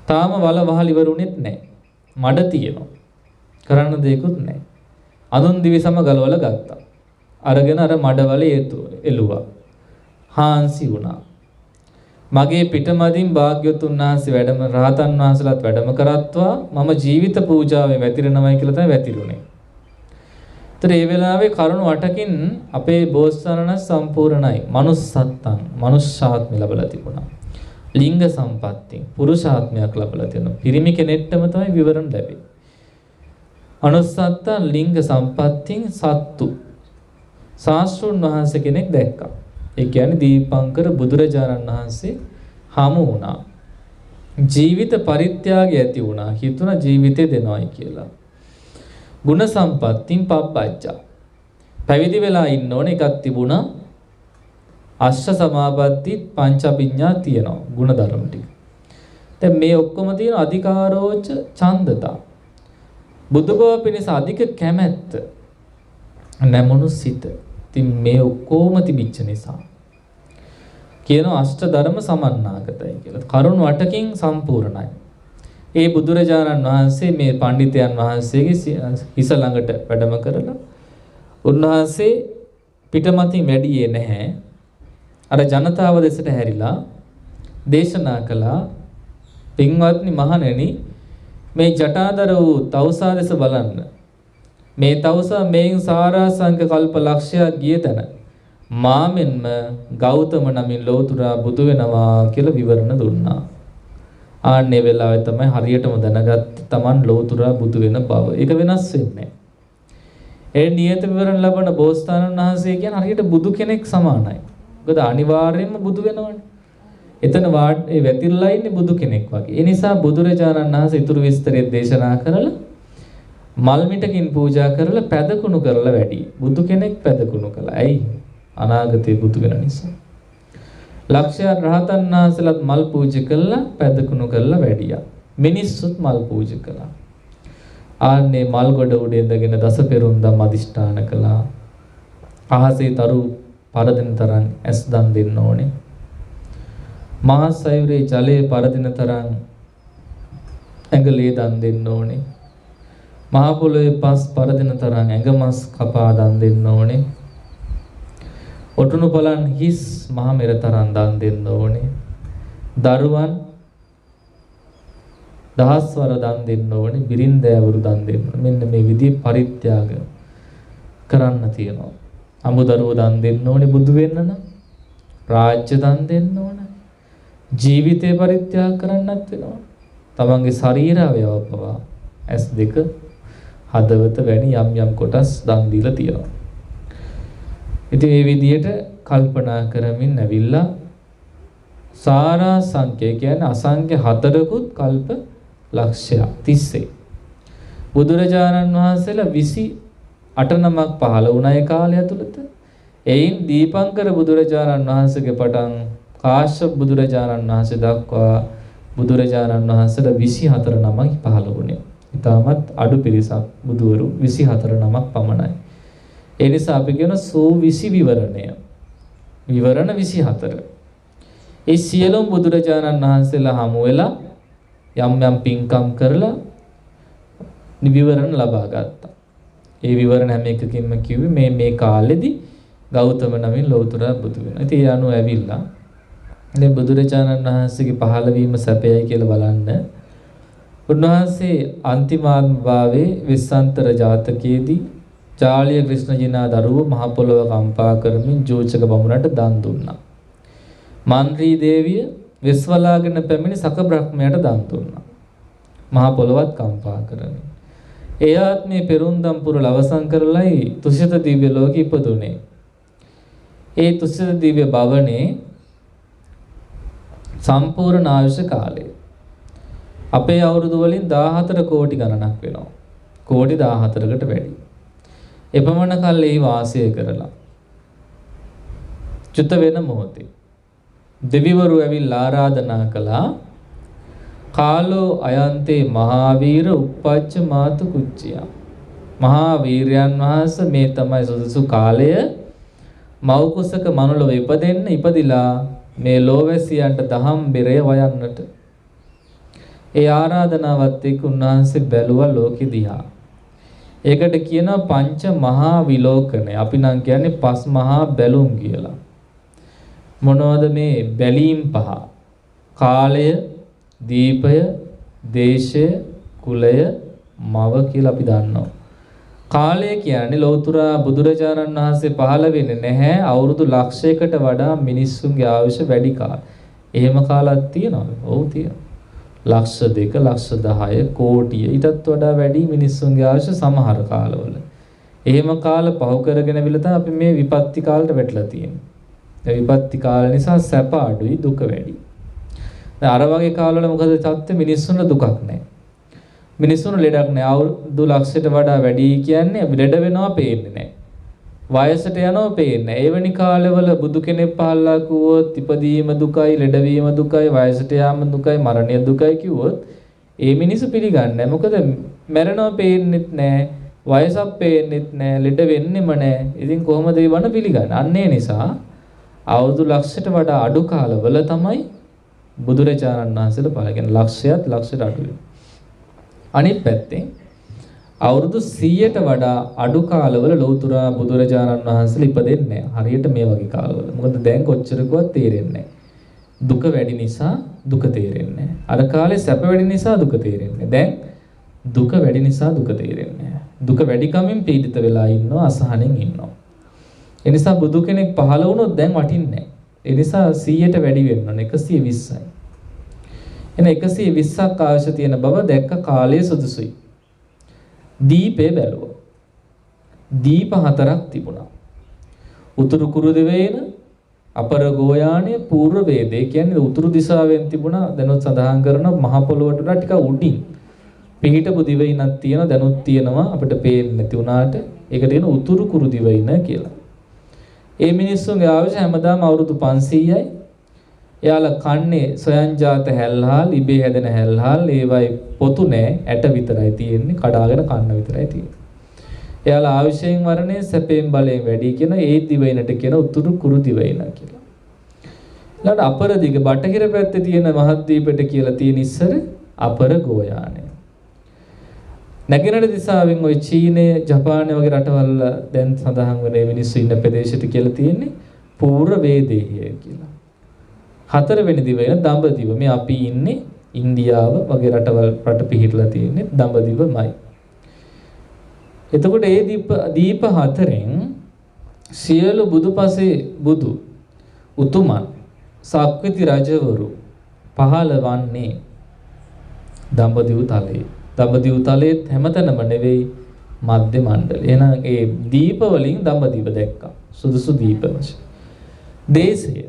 තාම වල වහල් ඉවරුනෙත් නැහැ. මඩ තියෙනවා. කරන්න දෙයක්වත් නැහැ. අනුන් දිවිසම ගලවලා ගත්තා. අරගෙන අර මඩවල එළුවා. හාන්සි වුණා. මගේ පිටමදින් භාග්‍යවතුන් වහන්සේ වැඩම රහතන් වහන්සේලාත් වැඩම කරත්වා මම ජීවිත පූජාවේ වැතිරෙනවයි කියලා තමයි වැතිරුනේ. ඒතර ඒ වෙලාවේ කරුණ 8කින් අපේ බෝසත්ණන් සම්පූර්ණයි. manussත්තං මනුෂ්‍යාත්මය ලැබලා තිබුණා. ලිංග සම්පatti පුරුෂාත්මයක් ලැබලා තියෙනවා. පිරිමි කෙනෙක්ටම තමයි විවරණ ලැබෙන්නේ. manussත්තං ලිංග සම්පත්තින් සත්තු ශාස්ත්‍රුන් වහන්සේ කෙනෙක් දැක්කා. ඒ කියන්නේ දීපංකර බුදුරජාණන් වහන්සේ හමු වුණා. ජීවිත පරිත්‍යාගය ඇති වුණා. හිතුණ ජීවිතේ දෙනවයි කියලා. ගුණ සම්පත්තින් පබ්බජ්ජා. පැවිදි වෙලා ඉන්න ඕනේ එකක් තිබුණා. අෂ්ඨ සමාපatti පංචපිඤ්ඤා තියෙනවා. ගුණ ධර්ම ටික. දැන් මේ ඔක්කොම තියෙන අධිකාරෝච ඡන්දතා. බුදුබව පිණිස අධික කැමැත්ත. නැමුණු සිත. ඉතින් මේ ඔක්කොම තිබිච්ච නිසා කියනවා අෂ්ට ධර්ම සමන්නාගතයි කියලා. කරුණ 8කින් සම්පූර්ණයි. ඒ බුදුරජාණන් වහන්සේ මේ පඬිතයන් වහන්සේගේ හිස ළඟට වැඩම කරලා උන්වහන්සේ පිටමතින් වැඩියේ නැහැ. අර ජනතාව දෙසට හැරිලා දේශනා කළා පින්වත්නි මහණෙනි මේ ජටාදර වූ තවුසා දෙස බලන්න. මේ තවුසා මේන් සාරාංශක කල්ප ලක්ෂයක් ගිය තැන මාමෙන්ම ගෞතම නමින් ලෝතුරා බුදු වෙනවා කියලා විවරණ දුන්නා. ආන්නේ වෙලාවේ තමයි හරියටම දැනගත්තේ Taman ලෝතුරා බුදු වෙන බව. ඒක වෙනස් වෙන්නේ නැහැ. ඒ නියත විවරණ ලබන බෝසතාණන් වහන්සේ කියන්නේ හරියට බුදු කෙනෙක් සමානයි. මොකද අනිවාර්යයෙන්ම බුදු වෙනවනේ. එතන ඒ වැතිරලා ඉන්නේ බුදු කෙනෙක් වගේ. ඒ නිසා බුදුරජාණන් වහන්සේ ඊතුරු විස්තරය දේශනා කරලා මල් මිටකින් පූජා කරලා පැදකුණු කරලා වැඩි. බුදු කෙනෙක් පැදකුණු කළා. ඇයි? අනාගතේ බුදු වෙන නිසා. ලක්ෂයක් රහතන් වහන්සේලාත් මල් පූජා කළා පැදකුණු කරලා වැඩියා. මිනිස්සුත් මල් පූජා කළා. ආන්නේ මල් ගොඩ උඩ ඉඳගෙන දස පෙරුම්දම් අදිෂ්ඨාන කළා. අහසේ තරු පරදින තරම් ඇස් දන් දෙන්න ඕනේ. මහා සයුරේ ජලයේ පරදින තරම් ඇඟලේ දන් දෙන්න ඕනේ. මහා පොළොවේ පස් පරදින තරම් ඇඟමස් කපා දන් දෙන්න ඕනේ. ඔටුනු බලන් හිස් මහ මෙර තරම් දන් දෙන්න ඕනේ. දරුවන් දහස්වර දන් දෙන්න ඕනේ. බිරින්දෑවරු දන් දෙන්න. මෙන්න මේ විදිහේ පරිත්‍යාග කරන්න තියෙනවා. අමුදරුවෝ දන් දෙන්න ඕනේ බුදු වෙන්න නම්. රාජ්‍ය දන් දෙන්න ඕනේ. ජීවිතේ පරිත්‍යාග කරන්නත් වෙනවා. තමන්ගේ ශරීර අවයව පවා S2 හදවත වැනි යම් යම් කොටස් දන් දීලා තියෙනවා. ඉතින් මේ විදිහට කල්පනා කරමින් ඇවිල්ලා සාරා සංඛ්‍ය කියන්නේ අසංඛ්‍ය 4කුත් කල්ප ලක්ෂයක් තිස්සේ බුදුරජාණන් වහන්සේලා 28 නමක් පහළ වුණා ඒ කාලය ඇතුළත. එයින් දීපංකර බුදුරජාණන් වහන්සේගේ පටන් කාශ්‍යප බුදුරජාණන් වහන්සේ දක්වා බුදුරජාණන් වහන්සේලා 24 නමක් පහළ වුණේ. ඊටමත් අඩු පිරිසක් බුදුවරු 24 නමක් පමණයි. ඒ නිසා අපි කියන සෝ 20 විවරණය. විවරණ 24. ඒ සියලුම බුදුරජාණන් වහන්සේලා හමු වෙලා යම් යම් පින්කම් කරලා විවරණ ලබා ගත්තා. ඒ විවරණ හැම එකකින්ම කිව්වේ මේ කාලෙදී ගෞතම නමින් ලෞතර බුදු වෙනවා. ඉතින් ඒ අනුව ඇවිල්ලා දැන් බුදුරජාණන් වහන්සේගේ පහළ වීම සැපයයි කියලා බලන්න. උන්වහන්සේ අන්තිමාත්ම භාවයේ විස්සන්තර ජාතකයේදී චාලිය ක්‍රිෂ්ණජිනා දරුවෝ මහ පොළොව කම්පා කරමින් ජෝචක බමුණට දන් දුන්නා. මන්ත්‍රී දේවිය විශ්වලාගෙන පැමිණි සක බ්‍රහ්මයට දන් දුන්නා. මහ පොළොවත් කම්පා කරමින්. ඒ ආත්මේ පෙරුම්දම්පුර අවසන් කරලයි තුසිත දිව්‍ය ලෝකෙ ඉපදුනේ. ඒ තුසිත දිව්‍ය භවනේ සම්පූර්ණ ආයුෂ කාලය. අපේ අවුරුදු වලින් 14 කෝටි ගණනක් වෙනවා. කෝටි 14කට වැඩි. එපමණ කල් එහි වාසය කරලා චුත වෙන මොහොතේ දෙවිවරු ඇවිල්ලා ආරාධනා කළා කාලෝ අයන්තේ මහාවීර උප්පච්ච මාතු කුච්චියා. මහා වීරයන් වහන්සේ මේ තමයි සුදුසු කාලය මව් කුසක මනුලව ඉපදෙන්න ඉපදිලා මේ ලෝවැසියන්ට දහම් බෙරය වයන්නට. ඒ ආරාධනාවත් එක්ක උන්වහන්සේ බැලුවා ලෝකෙ දිහා. ඒකට කියනවා පංච මහා විලෝකනය. අපි නම් කියන්නේ පස් මහා බැලුම් කියලා. මොනවද මේ බැලීම් පහ? කාලය, දීපය, දේශය, කුලය, මව කියලා අපි දන්නවා. කාලය කියන්නේ ලෞතර බුදුරජාණන් වහන්සේ පහළ වෙන්නේ නැහැ අවුරුදු ලක්ෂයකට වඩා මිනිස්සුන්ගේ ආයුෂ වැඩි කාල. එහෙම කාලයක් තියෙනවද? ඔව් තියෙනවා. ලක්ෂ 2, ලක්ෂ 10, කෝටිය ඊටත් වඩා වැඩි මිනිස්සුන්ගේ ආයුෂ සමහර කාලවල. එහෙම කාල පහු කරගෙන විලත අපි මේ විපත්ති කාලයට වැටලා තියෙනවා. ඒ විපත්ති කාල නිසා සැප අඩුයි දුක වැඩි. දැන් අර වගේ කාලවල මොකද තත්ත්වය මිනිස්සුන්ට දුකක් නැහැ. මිනිස්සුන්ට ලෙඩක් නැහැ. අවුරුදු ලක්ෂයට වඩා වැඩි කියන්නේ ලෙඩ වෙනවා පේන්නේ නැහැ. වයසට යනවා පේන්නේ නැහැ. එවැනි කාලවල බුදු කෙනෙක් පහළලා කිව්වොත් ඉපදීම දුකයි, ලෙඩවීම දුකයි, වයසට යාම දුකයි, මරණය දුකයි කිව්වොත් ඒ මිනිස්සු පිළිගන්නේ නැහැ. මොකද මැරෙනවා පේන්නෙත් නැහැ, වයසක් පේන්නෙත් නැහැ, ලෙඩ වෙන්නෙම නැහැ. ඉතින් කොහොමද ඒ වණ පිළිගන්නේ? අන්න ඒ නිසා අවුරුදු ලක්ෂයට වඩා අඩු කාලවල තමයි බුදුරජාණන් වහන්සේලා පහළ කියන්නේ ලක්ෂයත් ලක්ෂයට අඩුයි. අනිත් පැත්තෙන් අවුරුදු 100ට වඩා අඩු කාලවල ලෞතර බුදුරජාණන් වහන්සේලා ඉපදෙන්නේ නැහැ. හරියට මේ වගේ කාලවල. මොකද දැන් කොච්චරකවත් තේරෙන්නේ නැහැ. දුක වැඩි නිසා දුක තේරෙන්නේ නැහැ. අර කාලේ සැප වැඩි නිසා දුක තේරෙන්නේ. දැන් දුක වැඩි නිසා දුක තේරෙන්නේ නැහැ. දුක වැඩි කමින් පීඩිත වෙලා ඉන්නවා, අසහනෙන් ඉන්නවා. ඒ නිසා බුදු කෙනෙක් පහළ වුණොත් දැන් වටින්නේ නැහැ. ඒ නිසා 100ට වැඩි වෙන්න ඕන 120යි. එන 120ක් අවශ්‍ය තියෙන බව දැක්ක කාලයේ සුදුසුයි. දීපේ බැලුවා. දීප 4ක් තිබුණා. උතුරු කුරු දිවයින, අපර ගෝයාණය, පූර්ව වේදේ කියන්නේ උතුරු දිශාවෙන් තිබුණා. දැනුත් සඳහන් කරන මහ පොළොවට වඩා ටිකක් උඩින් පිහිටපු දිවයිනක් තියෙනවා. දැනුත් තියෙනවා අපිට පේන්නේ නැති වුණාට. ඒකට කියන උතුරු කුරු දිවයින කියලා. ඒ මිනිස්සුන්ගේ ආයුෂ හැමදාම අවුරුදු 500යි. එයාලා කන්නේ සොයන්ජාත හැල්හාල්, ඉබේ හැදෙන හැල්හාල්, ඒවයි පොතු නෑ, ඇට විතරයි තියෙන්නේ, කඩාගෙන කන්න විතරයි තියෙන්නේ. එයාලා ආයුෂයෙන් වරණේ සැපයෙන් බලයෙන් වැඩි කියන ඒ දිවයිනට කියන උතුරු කුරු දිවයින කියලා. ඊළඟ අපර දිග බටහිර පැත්තේ තියෙන මහද්වීපයට කියලා තියෙන ඉස්සර අපර ගෝයානය. නැගෙනහිර දිශාවෙන් ওই චීනය, ජපානය වගේ රටවල් දැන් සඳහන් වෙන මිනිස්සු ඉන්න ප්‍රදේශයට කියලා තියෙන්නේ පූර්ව වේදේහිය කියලා. 4 වෙනි දිවයින දඹදිව. මේ අපි ඉන්නේ ඉන්දියාව වගේ රටවල් රට පිහිටලා තියෙන්නේ දඹදිවමයි. එතකොට ඒ දීප 4න් සියලු බුදුපසේ බුදු උතුමන් සක්විති රජවරු පහළ වන්නේ දඹදිව තලයේ. දඹදිව තලයේ හැමතැනම නෙවෙයි මධ්‍ය මණ්ඩලය. එහෙනම් ඒ දීප වලින් දඹදිව දැක්කා. සුදුසු දීප වශයෙන්. දේශය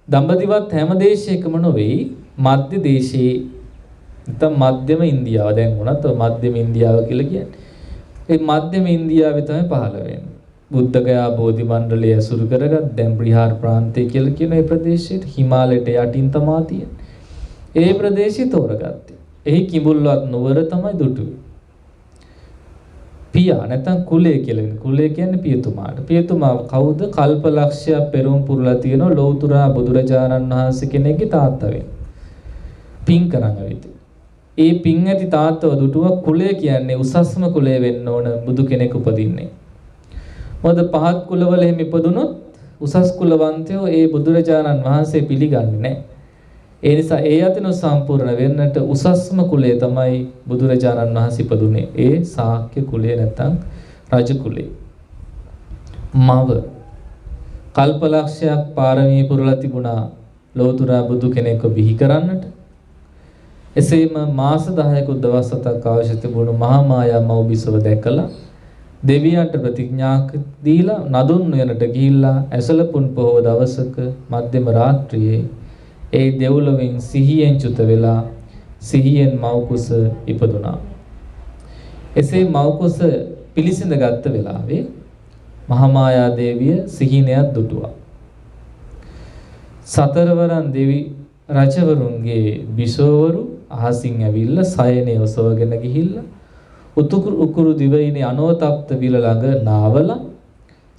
දඹදිවත් හැම දේශයකම නොවේ මධ්‍ය දේශයේ නැත්නම් මධ්‍යම ඉන්දියාව දැන් වුණත් මධ්‍යම ඉන්දියාව කියලා කියන්නේ. ඒ මධ්‍යම ඉන්දියාවේ තමයි පහළ වෙන්නේ. බුද්ධගයා බෝධි මණ්ඩලය අසුරු කරගත් දැන් බ්‍රිහාර ප්‍රාන්තය කියලා කියන ඒ ප්‍රදේශයට හිමාලයට යටින් තමයි තියෙන්නේ. ඒ ප්‍රදේශය තෝරගත්තේ. එහි කිඹුල්වත් නුවර තමයි දුටුවේ. පියා නැත්නම් කුලය කියලා වෙන. කුලය කියන්නේ පියතුමාට. පියතුමා කවුද? කල්පලක්ෂයක් පෙරම් පුරලා තියෙන ලෞතර බුදුරජාණන් වහන්සේ කෙනෙක්ගේ තාත්තා වෙන. පින් කරන් ඇවිත්. ඒ පින් ඇති තාත්තව දුටුව කුලය කියන්නේ උසස්ම කුලය වෙන්න ඕන බුදු කෙනෙක් උපදින්නේ. මොකද පහත් කුලවල එහෙම ඉපදුනොත් උසස් කුලවන්තයෝ ඒ බුදුරජාණන් වහන්සේ පිළිගන්නේ නැහැ. ඒ නිසා ඒ අතිනු සම්පූර්ණ වෙන්නට උසස්ම කුලය තමයි බුදුරජාණන් වහන්සේ ඉපදුනේ. ඒ ශාක්‍ය කුලය නැත්නම් රජ කුලය. මව කල්පලක්ෂයක් පාරමී පුරලා තිබුණා ලෝතුරා බුදු කෙනෙක්ව බිහි කරන්නට. එසේම මාස 10ක දවස් 7ක් අවශ්‍ය තිබුණු මහා මායා මව් බිසව දැකලා දෙවියන්ට ප්‍රතිඥා දීලා නදුන් උයනට ගිහිල්ලා ඇසලපුන් පොහොව දවසක මධ්‍යම රාත්‍රියේ ඒ දෙව්ලොවින් සිහියෙන් චුත වෙලා සිහියෙන් මව් කුස ඉපදුනා. එසේ මව් කුස පිළිසිඳ ගත්ත වෙලාවේ මහා මායා දේවිය සිහිනයක් දුටුවා. සතරවරන් දෙවි රජවරුන්ගේ බිසෝවරු අහසින් ඇවිල්ලා සයනේ ඔසවගෙන ගිහිල්ලා උකුරු දිවයිනේ අනෝතප්ත විල ළඟ නාවලා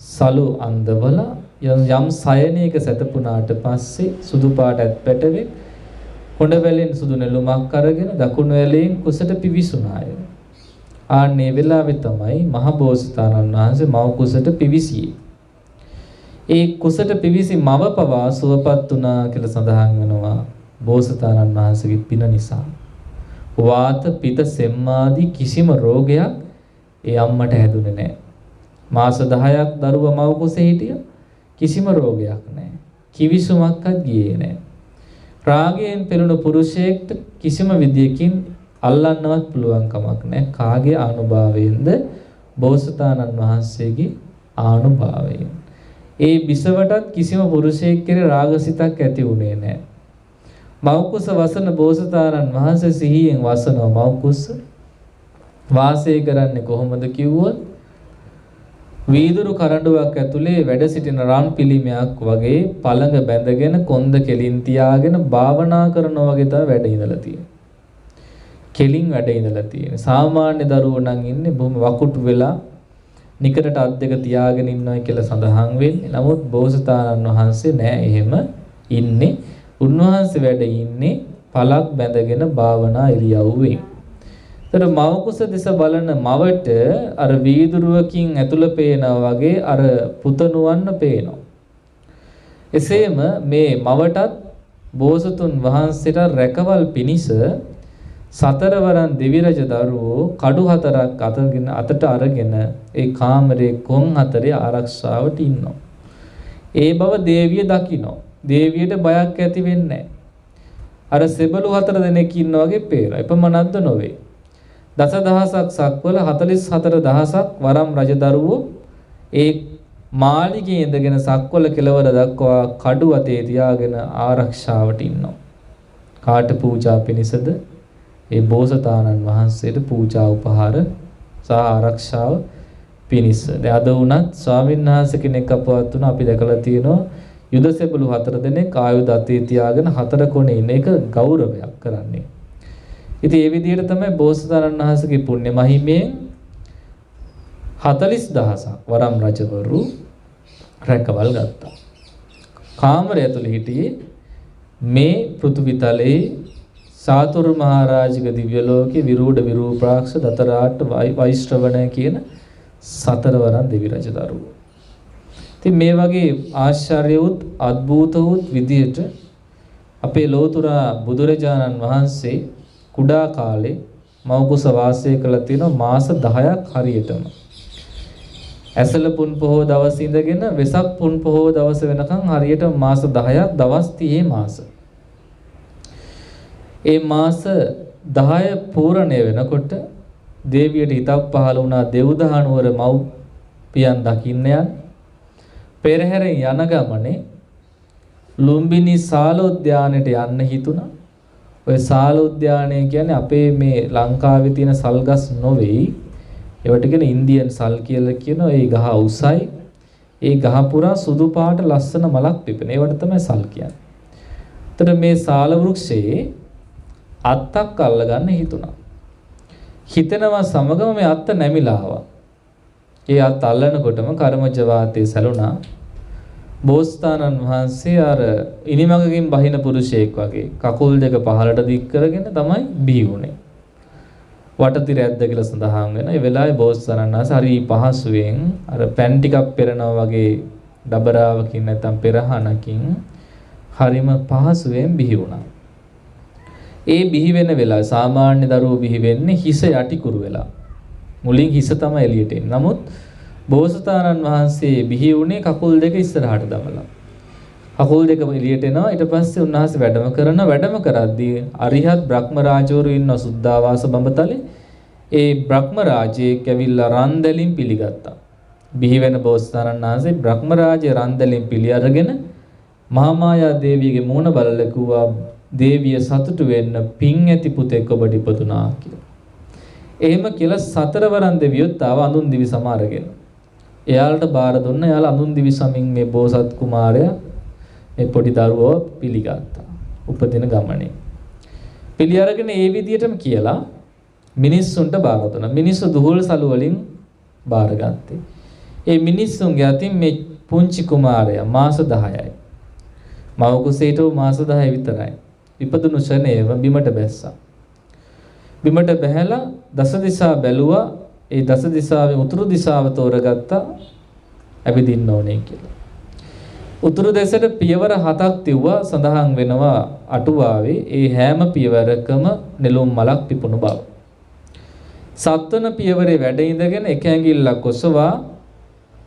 සලු අන්දවලා යම් සයනයක සැතපුණාට පස්සේ සුදු පාට ඇත්පැටවේ හොඬ වැලෙන් සුදු නෙළුමක් අරගෙන දකුණු වැලෙන් කුසට පිවිසුනාය. ආන්නේ වෙලාවේ තමයි මහ බෝසතාණන් වහන්සේ මව කුසට පිවිසියේ. ඒ කුසට පිවිසි මව පවා සුවපත් වුණා කියලා සඳහන් වෙනවා බෝසතාණන් වහන්සේගේ පින නිසා. වාත පිත සෙම්මාදී කිසිම රෝගයක් ඒ අම්මට හැදුනේ නැහැ. මාස 10ක් දරුවා මව කුසේ හිටියා. කිසිම රෝගයක් නැහැ. කිවිසුමක්වත් ගියේ නැහැ. රාගයෙන් පෙළුණු පුරුෂයෙක්ට කිසිම විදියකින් අල්ලන්නවත් පුළුවන් කමක් නැහැ. කාගේ ආනුභාවයෙන්ද? බෝසතාණන් වහන්සේගේ ආනුභාවයෙන්. ඒ බිසවටත් කිසිම පුරුෂයෙක් කෙරේ රාගසිතක් ඇති වුණේ නැහැ. මව්කුස වසන බෝසතාණන් වහන්සේ සිහියෙන් වසනවා මව්කුස වාසය කරන්නේ කොහොමද කිව්වොත් වීදුරු කරඬුවක් ඇතුලේ වැඩ සිටින රන් පිළිමයක් වගේ පළඟ බැඳගෙන කොන්ද කෙලින් තියාගෙන භාවනා කරනවා වගේ තමයි වැඩ ඉඳලා තියෙන්නේ. කෙලින් වැඩ ඉඳලා තියෙන්නේ. සාමාන්‍ය දරුවෝ නම් ඉන්නේ බොහොම වකුටු වෙලා නිකටට අත් දෙක තියාගෙන ඉන්නවා කියලා සඳහන් වෙන්නේ. නමුත් බෝසතාණන් වහන්සේ නෑ එහෙම ඉන්නේ. උන්වහන්සේ වැඩ ඉන්නේ පළක් බැඳගෙන භාවනා ඉරියව්වේ. ඒතර මව කුස දෙස බලන මවට අර වීදුරුවකින් ඇතුළ පේනවා වගේ අර පුතණුවන්න පේනවා. එසේම මේ මවටත් බෝසතුන් වහන්සේට රැකවල් පිනිස සතරවරන් දෙවි රජ දරුවෝ කඩු හතරක් අතට අරගෙන ඒ කාමරේ කොන් හතරේ ආරක්ෂාවට ඉන්නවා. ඒ බව දේවිය දකිනවා. දේවියට බයක් ඇති වෙන්නේ නැහැ. අර සෙබළු හතර දෙනෙක් ඉන්නා වගේ පේනවා. එපමණක්ද නොවේ. දසදහසක් සක්වල 44000ක් වරම් රජදරුවෝ ඒ මාලිගයේ ඉඳගෙන සක්වල කෙළවර දක්වා කඩු අතේ තියාගෙන ආරක්ෂාවට ඉන්නවා. කාට පූජා පිණිසද? ඒ බෝසතාණන් වහන්සේට පූජා උපහාර සහ ආරක්ෂාව පිණිස. දැන් අද වුණත් ස්වාමීන් වහන්සේ කෙනෙක් අපවත් වුණා අපි දැකලා තියෙනවා යුද සෙබළු 4 දෙනෙක් ආයුධ අතේ තියාගෙන 4 කොනේ ඉන්න එක ගෞරවයක් කරන්නේ. ඉතින් ඒ විදිහට තමයි බෝසතාණන් වහන්සේගේ පුණ්‍ය මහිමයෙන් 40000ක් වරම් රජවරු රැකවල් ගත්තා. කාමරය ඇතුළේ හිටියේ මේ පෘථුවිතලේ සාතුරු මහරජික දිව්‍ය ලෝකේ විරූඪ විරූපාක්ෂ දතරාට වෛශ්‍රවණ කියන සතරවරන් දෙවි රජ දරුවෝ. ඉතින් මේ වගේ ආශ්චර්ය වූ අద్භූත වූ විදියට අපේ ලෝතුරා බුදුරජාණන් වහන්සේ කුඩා කාලේ මව්කුස වාසය කළ තියෙන මාස 10ක් හරියටම. ඇසළ පුන් පොහොව දවස් ඉඳගෙන වෙසක් පුන් පොහොව දවස වෙනකන් හරියට මාස 10ක් දවස් 30 මාස. ඒ මාස 10 පූර්ණය වෙනකොට දේවියට හිතක් පහළ වුණා දෙව්දහනුවර මව්පියන් දකින්න යන. පෙරහැරෙන් යන ගමනේ ලුම්බිනි සාලෝද්‍යානයට යන්න හිතුණා. ඔය සාලෝද්‍යානය කියන්නේ අපේ මේ ලංකාවේ තියෙන සල්ගස් නොවේයි. ඒවට කියන ඉන්දියන් සල් කියලා කියන ඒ ගහ උසයි. ඒ ගහ පුරා සුදු පාට ලස්සන මලක් පිපෙන. ඒවට තමයි සල් කියන්නේ. එතකොට මේ සාල වෘක්ෂයේ අත්තක් අල්ලගන්න හිතුණා. හිතනවා සමගම මේ අත්ත නැමිලා ආවා. ඒ අත් අල්ලනකොටම කර්මජ වාතයේ සැලුණා. බෝසතාණන් වහන්සේ අර ඉනිමගකින් බහින පුරුෂයෙක් වගේ කකුල් දෙක පහළට දික් කරගෙන තමයි බිහි වුණේ. වටතිර ඇද්ද කියලා සඳහන් වෙනවා. ඒ වෙලාවේ බෝසතාණන් වහන්සේ හරි පහසුවෙන් අර පැන් ටිකක් පෙරනවා වගේ ඩබරාවකින් නැත්නම් පෙරහනකින් හරිම පහසුවෙන් බිහි වුණා. ඒ බිහි වෙන වෙලාව සාමාන්‍ය දරුවෝ බිහි වෙන්නේ හිස යටිකුරු වෙලා. මුලින් හිස තමයි එළියට එන්නේ. නමුත් බෝසතාණන් වහන්සේ බිහි වුණේ කකුල් දෙක ඉස්සරහට දමලා. කකුල් දෙක එළියට එනවා. ඊට පස්සේ උන්වහන්සේ වැඩම කරද්දී අරිහත් බ්‍රහ්ම රාජවරු ඉන්න සුද්ධාවාස බඹතලේ ඒ බ්‍රහ්ම රාජයෙක් ඇවිල්ලා රන්දලින් පිළිගත්තා. බිහි වෙන බෝසතාණන් වහන්සේ බ්‍රහ්ම රාජයේ රන්දලින් පිළි අරගෙන මහාමායා දේවියගේ මූණ බලලා කිව්වා දේවිය සතුටු වෙන්න පින් ඇති පුතෙක් ඔබට ඉපදුනා කියලා. එහෙම කියලා සතරවරන් දෙවියොත් ආව අඳුන් දිවි සමාරගෙන. එයාලට බාර දුන්න. එයාලා අඳුන් දිවි සමින් මේ බෝසත් කුමාරයා මේ පොඩි දරුවෝ පිළිගත්තා. උපදින ගමනේ. පිළි අරගෙන ඒ විදිහටම කියලා මිනිස්සුන්ට බාර දුන්නා. මිනිස්සු දුහුල් සලු වලින් බාරගත්තේ. ඒ මිනිස්සුන්ගේ අතින් මේ පුංචි කුමාරයා මාස 10යි. මව කුසේට මාස 10 විතරයි. ඉපදුණු ශරණේව බිමට බැස්සා. බිමට බැහැලා දස දිසා බැලුවා. ඒ දස දිසාවේ උතුරු දිසාව තෝරගත්තා. ඇවිදින්න ඕනේ කියලා. උතුරු දෙසට පියවර 7ක් තිව්වා සඳහන් වෙනවා අටුවාවේ. ඒ හැම පියවරකම නෙළුම් මලක් පිපුණු බව. සත්වන පියවරේ වැඩ ඉඳගෙන එක ඇඟිල්ලක් ඔසවා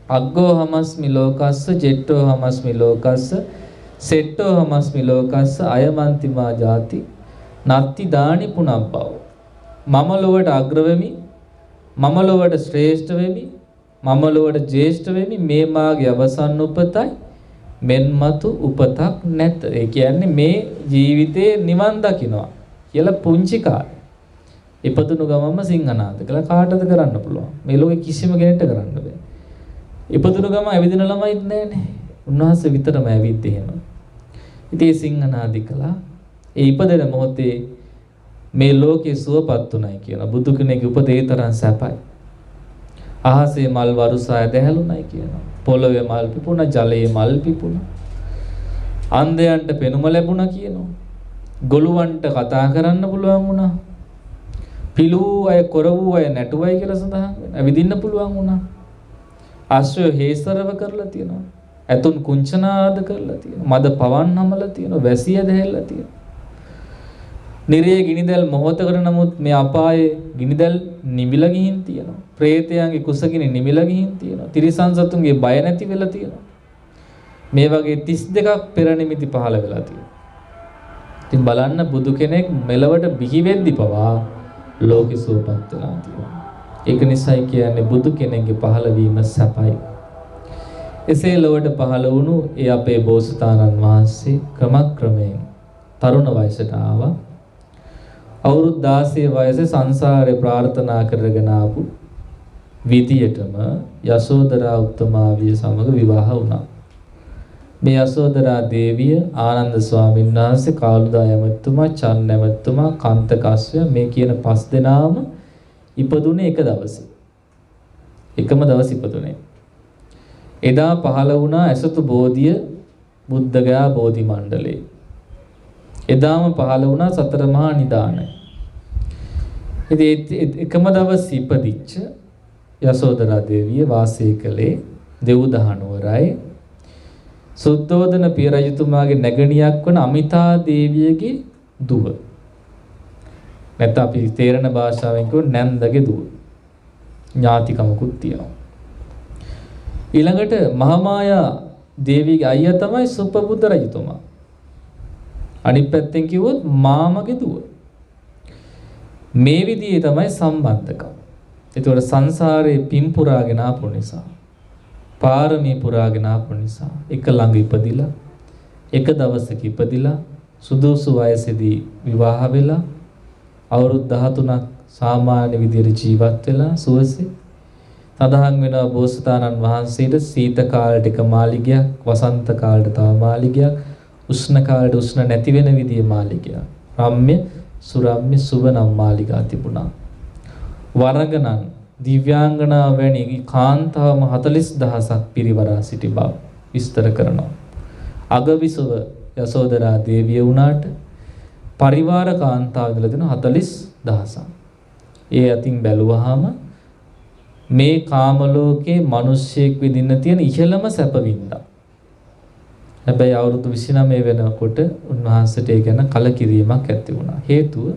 අග්ගෝ හමස්මි ලෝකස්ස ජෙට්ටෝ හමස්මි ලෝකස්ස සෙට්ටෝ හමස්මි ලෝකස්ස අයමන්තිමා ජාති නත්ති දානි පුනබ්බව. මම ලොවට අග්‍ර වෙමි, මම ලොවට ශ්‍රේෂ්ඨ වෙමි, මම ලොවට ජේෂ්ඨ වෙමි. මේ මාගේ අවසන් උපතයි, මෙන්මතු උපතක් නැත. ඒ කියන්නේ මේ ජීවිතේ නිවන් දකින්නවා කියලා පුංචි කාලේ ඉපදුණු ගමම සිංහනාද කියලා කාටද කරන්න පුළුවන්? මේ ලෝකේ කිසිම කෙනෙක්ට කරන්න බෑ. ඉපදුණු ගම ඇවිදින ළමයිත් නෑනේ. උන්වහන්සේ විතරම ඇවිත් එහෙම. ඉතින් සිංහනාදි කළා. ඒ ඉපදෙන මොහොතේ මේ ලෝකේ සුවපත් උනායි කියන බුදු කෙනෙකුගේ උපදේ තරම් සැපයි. අහසේ මල් වරුසාය දැහැලුණයි කියනවා. පොළොවේ මල් පිපුණා, ජලයේ මල් පිපුණා. අන්ධයන්ට පෙනුම ලැබුණා කියනවා. ගොළුවන්ට කතා කරන්න පුළුවන් වුණා. පිළූ අය කොර වූ අය නැටුවයි කියලා සඳහන් වෙනවා. ඇවිදින්න පුළුවන් වුණා. ආශ්‍රය හේසරව කරලා තියෙනවා. ඇතුන් කුංචනාද කරලා තියෙනවා. මද පවන් නමලා තියෙනවා. වැසිය දැහැල්ලා තියෙනවා. නිරේ ගිනිදැල් මොහොතකට නමුත් මේ අපායේ ගිනිදැල් නිමිලා ගිහින් තියෙනවා. ප්‍රේතයන්ගේ කුසගිනි නිමිලා ගිහින් තියෙනවා. තිරිසන් සතුන්ගේ බය නැති වෙලා තියෙනවා. මේ වගේ 32ක් පෙර නිමිති පහළ වෙලා තියෙනවා. ඉතින් බලන්න බුදු කෙනෙක් මෙලවට බිහි වෙද්දි පවා ලෝකෙ සුවපත් වෙලා තියෙනවා. ඒක නිසායි කියන්නේ බුදු කෙනෙක්ගේ පහළ වීම සැපයි. එසේ ලොවට පහළ වුණු ඒ අපේ බෝසතාණන් වහන්සේ ක්‍රමක්‍රමයෙන් තරුණ වයසට ආවා. අවුරුදු 16 වයසේ සංසාරේ ප්‍රාර්ථනා කරගෙන ආපු විදියටම යසෝදරා උත්තමාවිය සමග විවාහ වුණා. මේ යසෝදරා දේවිය ආනන්ද ස්වාමීන් වහන්සේ, කාළුදා ඇමතුමා, චන්න ඇමතුමා, කාන්තකස්ය මේ කියන 5 දෙනාම ඉපදුනේ එක දවසේ. එකම දවස් ඉපදුනේ. එදා පහළ වුණා ඇසතු බෝධිය බුද්ධගයා බෝධි මණ්ඩලේ. එදාම පහළ වුණා සතර මහා නිදානය. ඉතින් එකම දවස් ඉපදිච්ච යසෝදරා දේවිය වාසය කළේ දෙව්දහනුවරයි. සුද්ධෝදන පිය රජතුමාගේ නැගණියක් වන අමිතා දේවියගේ දුව. නැත්නම් අපි තේරෙන භාෂාවෙන් කියව නැන්දගේ දුව. ඥාතිකමකුත් තියෙනවා. ඊළඟට මහාමායා දේවියගේ අයියා තමයි සුපබුද්ධ රජතුමා. අනිත් පැත්තෙන් කිව්වොත් මාමගේ දුව. මේ විදිහේ තමයි සම්බන්ධකම්. ඒතකොට සංසාරේ පින් පුරාගෙන ආපු නිසා, පාරමී පුරාගෙන ආපු නිසා එක ළඟ ඉපදිලා, එක දවසක ඉපදිලා, සුදුසු වයසේදී විවාහ වෙලා, අවුරුදු 13ක් සාමාන්‍ය විදිහට ජීවත් වෙලා සුවසේ සඳහන් වෙනවා බෝසතාණන් වහන්සේට සීත කාලයට එක මාලිගයක්, වසන්ත කාලයට තව මාලිගයක්, උෂ්ණ කාලයට උෂ්ණ නැති වෙන විදිහේ මාලිගයක්, රම්ම්‍ය සුරම්ම්‍ය සුව නම් මාලිගා තිබුණා. වරගණන් දිව්‍යාංගනා වැනි කාන්තාවම 40000ක් පිරිවරා සිටි බව විස්තර කරනවා. අගවිසව යසෝදරා දේවිය වුණාට පරිවාර කාන්තාව ඉඳලා දෙන 40000ක්. ඒ අතින් බැලුවාම මේ කාම ලෝකේ මිනිස්සෙක් විඳින්න තියෙන ඉහළම සැප වින්දා. හැබැයි අවුරුදු 29 වෙනකොට උන්වහන්සේට ඒ ගැන කලකිරීමක් ඇති වුණා. හේතුව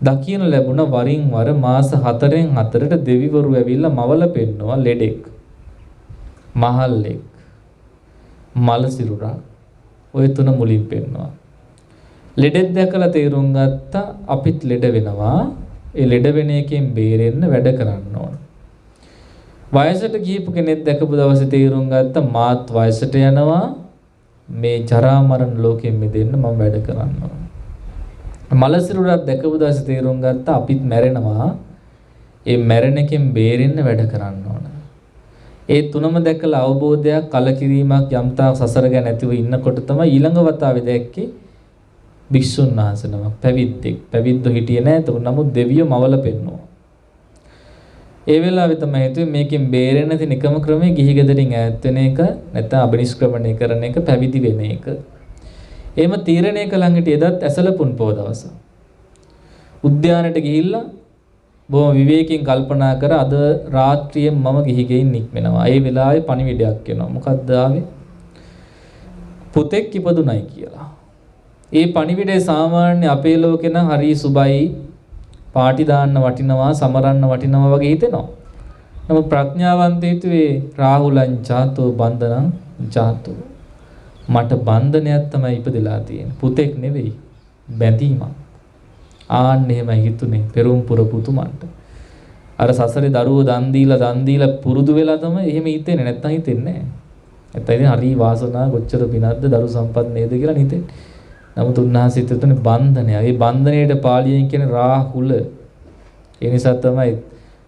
දකින්න ලැබුණ වරින් වර මාස 4න් 4ට දෙවිවරු ඇවිල්ලා මවල පෙන්නවා ලෙඩෙක්, මහල්ලෙක්, මල සිරුරා. ඔය තුන මුලින් පෙන්නවා. ලෙඩෙක් දැකලා තේරුම් ගත්තා අපිත් ලෙඩ වෙනවා. ඒ ලෙඩ වෙන එකෙන් බේරෙන්න වැඩ කරන්න ඕන. වයසට ගිහපු කෙනෙක් දැකපු දවසේ තේරුම් ගත්තා මාත් වයසට යනවා. මේ ජරා මරණ ලෝකයෙන් මිදෙන්න මම වැඩ කරන්න ඕන. මල සිරුරක් දැකපු දවසේ තේරුම් ගත්තා අපිත් මැරෙනවා. ඒ මැරෙන එකෙන් බේරෙන්න වැඩ කරන්න ඕන. ඒ තුනම දැකලා අවබෝධයක් කලකිරීමක් යම්තා සසර ගැන නැතිව ඉන්නකොට තමයි ඊළඟ වතාවේ දැක්කේ භික්ෂුන් වහන්සේ නමක් පැවිද්දෙක්. පැවිද්දෝ හිටියේ නැහැ. නමුත් දෙවියෝ මවල පෙන්නවා. ඒ වෙලාවේ තමයි හිතුවේ මේකෙන් බේරෙන්න තියෙන එකම ක්‍රමය ගිහි ගෙදරින් ඈත් වෙන එක නැත්නම් අබිනිෂ්ක්‍රමණය කරන එක, පැවිදි වෙන එක. එහෙම තීරණය කළන් හිටියේ එදත් ඇසලපුන් පොව දවස. උද්‍යානයට ගිහිල්ලා බොහොම විවේකයෙන් කල්පනා කර අද රාත්‍රියේ මම ගිහි ගෙයින් නික්මෙනවා. ඒ වෙලාවේ පණිවිඩයක් එනවා. මොකක්ද ආවේ? පුතෙක් ඉපදුණයි කියලා. ඒ පණිවිඩය සාමාන්‍ය අපේ ලෝකේ නම් හරි සුබයි, පාටි දාන්න වටිනවා, සමරන්න වටිනවා වගේ හිතෙනවා. නමුත් ප්‍රඥාවන්තය හිතුවේ රාහුලං ජාතෝ බන්ධනං ජාතෝ. මට බන්ධනයක් තමයි ඉපදලා තියෙන්නේ. පුතෙක් නෙවෙයි, බැඳීමක්. ආන්න එහෙමයි හිතුනේ පෙරම්පුර පුතුමන්ට. අර සසරේ දරුවෝ දන් දීලා පුරුදු වෙලා තමයි එහෙම හිතෙන්නේ. නැත්තම් හිතෙන්නේ නැහැ. නැත්තම් ඉතින් හරි වාසනාව කොච්චර පිනක්ද දරු සම්පත් නේද කියලා හිතෙන්නේ. නමුත් උන්වහන්සේ හිතුනේ බන්ධනය. ඒ බන්ධනයේට පාලියෙන් කියන්නේ රාහුල. ඒ නිසා තමයි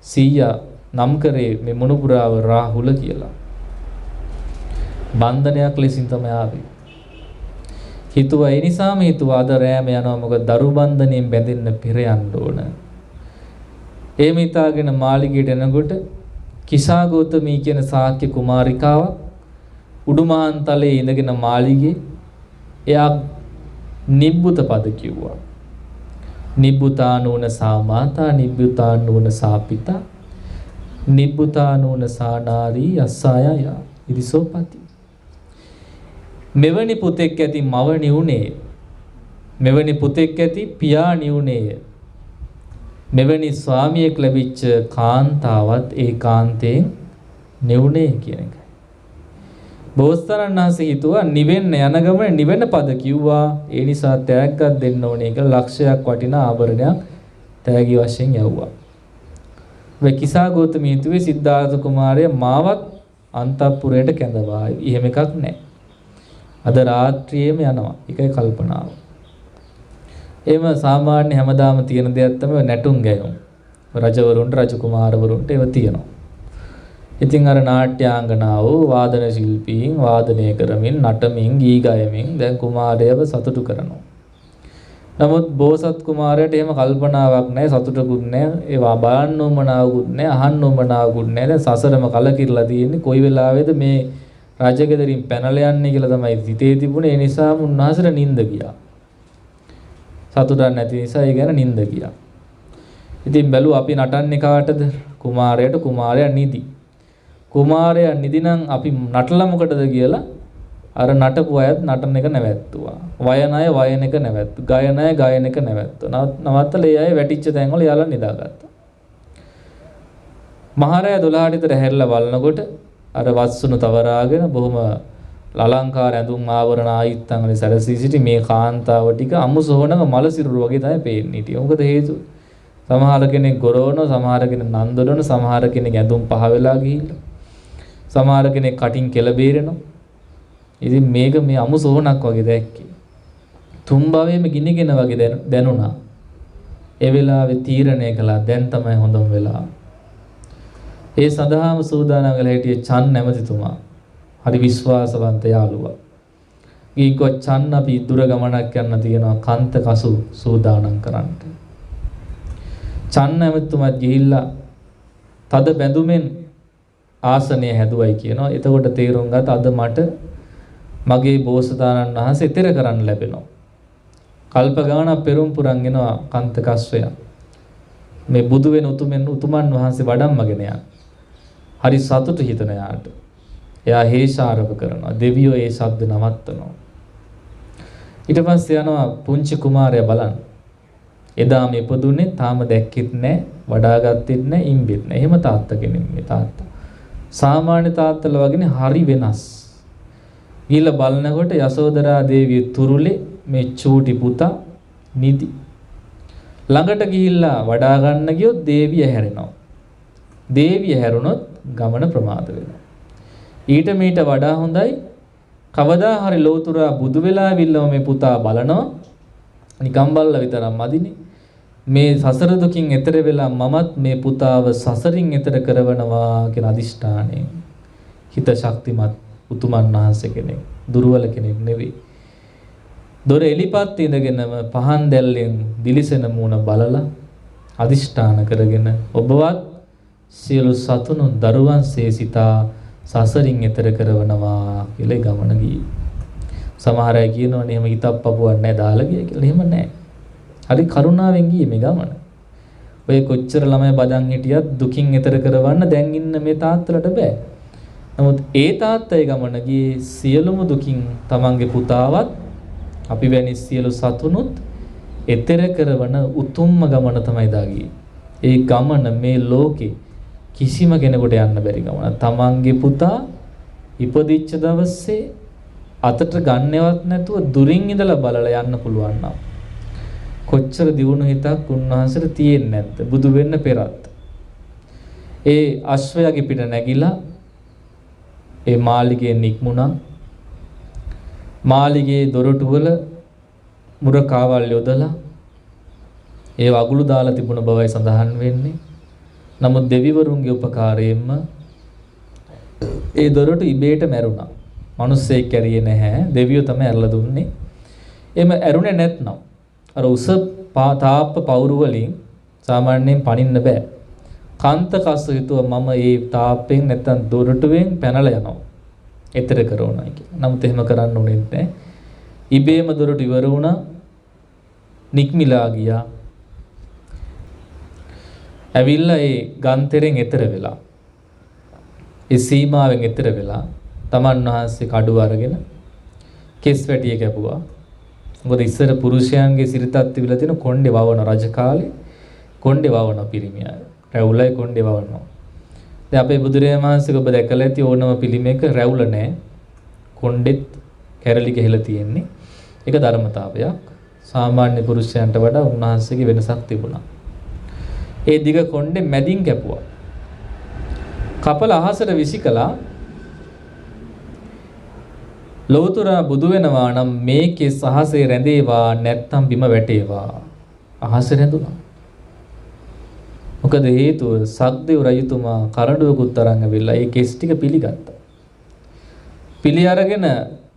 සීයා නම් කරේ මේ මොනුපුරාව රාහුල කියලා. බන්ධනයක් ලෙසින් තමයි ආවේ. හිතුවා ඒ නිසාම හිතුවා අද රෑම යනවා මොකද දරු බන්ධනයෙන් බැඳෙන්න පෙර යන්න ඕන. එහෙම හිතාගෙන මාලිගයට එනකොට කිසාගෞතමී කියන ශාක්‍ය කුමාරිකාව උඩුමහන්තලේ ඉඳගෙන මාලිගේ එයා නිබ්බුත පද කිව්වා. නිබ්බුතානූන සාමාතා නිබ්බුතානූන සාපිතා නිබ්බුතානූන සානාරී අස්සායය ඉරිසෝපති. මෙවැනි පුතෙක් ඇති මව නිවුනේ, මෙවැනි පුතෙක් ඇති පියා නිවුනේය. මෙවැනි ස්වාමියෙක් ලැබිච්ච කාන්තාවත් ඒ කාන්තයෙන් නිවුනේ කියන එකයි. බෝසතාණන් වහන්සේ හිතුවා නිවෙන්න යන ගමන නිවෙන පද කිව්වා. ඒ නිසා තෑග්ගක් දෙන්න ඕනේ කියලා ලක්ෂයක් වටිනා ආභරණයක් තෑගි වශයෙන් යවුවා. වෙ කිසාගෞතමී හිතුවේ සිද්ධාර්ථ කුමාරයා මාවත් අන්තපුරයට කැඳවා. එහෙම එකක් නැහැ. අද රාත්‍රියේම යනවා. ඒකයි කල්පනාව. එහෙම සාමාන්‍ය හැමදාම තියෙන දෙයක් තමයි නැටුම් ගැයුම්. රජවරුන්ට රජකුමාරවරුන්ට ඒව තියෙනවා. ඉතින් අර නාට්‍යාංගනාවෝ වාදන ශිල්පීන් වාදනය කරමින් නටමින් ගී ගයමින් දැන් කුමාරයව සතුටු කරනවා. නමුත් බෝසත් කුමාරයාට එහෙම කල්පනාවක් නැහැ, සතුටකුත් නැහැ, ඒවා බලන්න උවමනාවකුත් නැහැ, අහන්න උවමනාවකුත් නැහැ. දැන් සසරම කලකිරලා තියෙන්නේ කොයි වෙලාවේද මේ රජගෙදරින් පැනලා යන්නේ කියලා තමයි හිතේ තිබුණේ. ඒ නිසා උන්වහන්සේට නිින්ද ගියා. සතුටක් නැති නිසා ඒ ගැන නිින්ද ගියා. ඉතින් බැලුවා අපි නටන්නේ කාටද? කුමාරයාට. කුමාරයා නිදි. කුමාරයා නිදි නම් අපි නටලා මොකටද කියලා අර නටපු අයත් නටන එක නැවැත්තුවා. වයන අය වයන එක නැවැත්තු. ගයන අය ගයන එක නැවැත්තුවා. නවත්තලා ඒ අය වැටිච්ච තැන් වල යාලා නිදාගත්තා. මහරයා 12ට විතර හැරිලා බලනකොට අර වස්සුණු තවරාගෙන බොහොම ලලංකාර ඇඳුම් ආවරණ ආයිත්තන් වලින් සැරසී සිටි මේ කාන්තාව ටික අමු සොහනක මල සිරුරු වගේ තමයි පේන්නේ හිටියේ. මොකද හේතුව? සමහර කෙනෙක් ගොරවනවා, සමහර කෙනෙක් නන්දොඩන, සමහර කෙනෙක් ඇඳුම් පහ වෙලා ගිහිල්ලා. සමහර කෙනෙක් කටින් කෙල බේරෙනවා. ඉතින් මේක මේ අමු සොහනක් වගේ දැක්කේ. තුන් භවයේම ගිනිගෙන වගේ දැනුණා. ඒ වෙලාවේ තීරණය කළා දැන් තමයි හොඳම වෙලාව. ඒ සඳහාම සූදානම් වෙලා හිටියේ චන් නැමැතිතුමා. හරි විශ්වාසවන්ත යාළුවා. ඊකෝ චන් අපි දුර ගමනක් යන්න තියෙනවා කන්ත කසු සූදානම් කරන්න. චන් නැමැතිතුමා ගිහිල්ලා තද බැඳුමෙන් ආසනය හැදුවයි කියනවා. එතකොට තේරුම් ගත්ත අද මට මගේ බෝසතාණන් වහන්සේ ඉතර කරන්න ලැබෙනවා. කල්ප ගානක් පෙරම් පුරන් එනවා කන්ත කස්වය. මේ බුදු වෙන උතුමන් වහන්සේ වඩම්මගෙන යන. හරි සතුටු හිතන යාට. එයා හේෂාරව කරනවා. දෙවියෝ ඒ ශබ්ද නවත්තනවා. ඊට පස්සේ යනවා පුංචි කුමාරයා බලන්න. එදා මේ ඉපදුනේ තාම දැක්කෙත් නැහැ, වඩාගත්තෙත් නැහැ, ඉම්බෙත් නැහැ. එහෙම තාත්තා කෙනෙක් මේ තාත්තා. සාමාන්‍ය තාත්තලා වගේනේ හරි වෙනස්. ගිහලා බලනකොට යසෝදරා දේවිය තුරුලේ මේ චූටි පුතා නිදි. ළඟට ගිහිල්ලා වඩා ගන්න ගියොත් දේවිය හැරෙනවා. දේවිය හැරුණොත් ගමන ප්‍රමාද වෙනවා. ඊට මීට වඩා හොඳයි කවදා හරි ලෝතුරා බුදු වෙලා විල්ලම මේ පුතා බලනවා. නිකම් බල්ලා විතරක් මදිනේ. මේ සසර දුකින් එතර වෙලා මමත් මේ පුතාව සසරින් එතර කරවනවා කියන අදිෂ්ඨානයෙන් හිත ශක්තිමත් උතුමන් වහන්සේ කෙනෙක්, දුර්වල කෙනෙක් නෙවෙයි. දොර එලිපත් ඉඳගෙනම පහන් දැල්ලෙන් දිලිසෙන මූණ බලලා අදිෂ්ඨාන කරගෙන ඔබවත් සියලු සතුණු දරුවන් සේසිතා සසරින් එතර කරවනවා කියලා ගමන ගියේ. සමහර අය කියනවනේ එහෙම හිතක් පපුවක් නැහැ දාලා ගියා කියලා. එහෙම නැහැ. හරි කරුණාවෙන් ගියේ මේ ගමන. ඔය කොච්චර ළමයි බදන් හිටියත් දුකින් එතර කරවන්න දැන් ඉන්න මේ තාත්තලට බෑ. නමුත් ඒ තාත්තයි ගමන ගියේ සියලුම දුකින් තමන්ගේ පුතාවත් අපි වැනි සියලු සතුනුත් එතර කරවන උතුම්ම ගමන තමයි දාගියේ. ඒ ගමන මේ ලෝකේ කිසිම කෙනෙකුට යන්න බැරි ගමන. තමන්ගේ පුතා ඉපදිච්ච දවසේ අතට ගන්නවත් නැතුව දුරින් ඉඳලා බලලා යන්න පුළුවන් නම් කොච්චර දියුණු හිතක් උන්වහන්සේට තියෙන්නේ නැද්ද බුදු වෙන්න පෙරත්. ඒ අශ්වයාගේ පිට නැගිලා ඒ මාළිගයෙන් නික්මුණා. මාළිගයේ දොරටු වල මුරකාවල් යොදලා ඒ වගුළු දාලා තිබුණ බවයි සඳහන් වෙන්නේ. නමුත් දෙවිවරුන්ගේ උපකාරයෙන්ම ඒ දොරටු ඉබේට මැරුණා. මිනිස්සෙක් කැරියේ නැහැ. දෙවියෝ තමයි ඇරලා දුන්නේ. එම ඇරුණේ නැත්නම් අර උස තාප්ප පවුරු වලින් සාමාන්‍යයෙන් පනින්න බෑ. කාන්ත කස්ස හිතුවා මම ඒ තාප්පෙන් නැත්තම් දොරටුවෙන් පැනලා යනවා. එතර කරනවා කියලා. නමුත් එහෙම කරන්න ඕනේ නැහැ. ඉබේම දොරටු ඉවර වුණා. නික්මිලා ගියා. ඇවිල්ලා ඒ ගන්තරෙන් එතර වෙලා. ඒ සීමාවෙන් එතර වෙලා තමන් වහන්සේ කඩුව අරගෙන කෙස් වැටිය කැපුවා. මොකද ඉස්සර පුරුෂයන්ගේ සිරිතත් තිබිලා තියෙන කොණ්ඩේ වවන රජ කාලේ කොණ්ඩේ වවන පිරිමි අය. රැවුලයි කොණ්ඩේ වවනවා. දැන් අපේ බුදුරජාණන් වහන්සේක ඔබ දැකලා ඇති ඕනම පිළිමයක රැවුල නැහැ. කොණ්ඩෙත් කැරලි ගහලා තියෙන්නේ. ඒක ධර්මතාවයක්. සාමාන්‍ය පුරුෂයන්ට වඩා උන්වහන්සේගේ වෙනසක් තිබුණා. ඒ දිග කොණ්ඩේ මැදින් කැපුවා. කපල අහසට විසිකලා ලෝතුරා බුදු වෙනවා නම් මේකේ සහසේ රැඳේවා නැත්තම් බිම වැටේවා. අහස රැඳුණා. මොකද හේතුව සක්දේව රජතුමා කරඬුවකුත් අරන් ඇවිල්ලා ඒ කෙස් ටික පිළිගත්තා. පිළි අරගෙන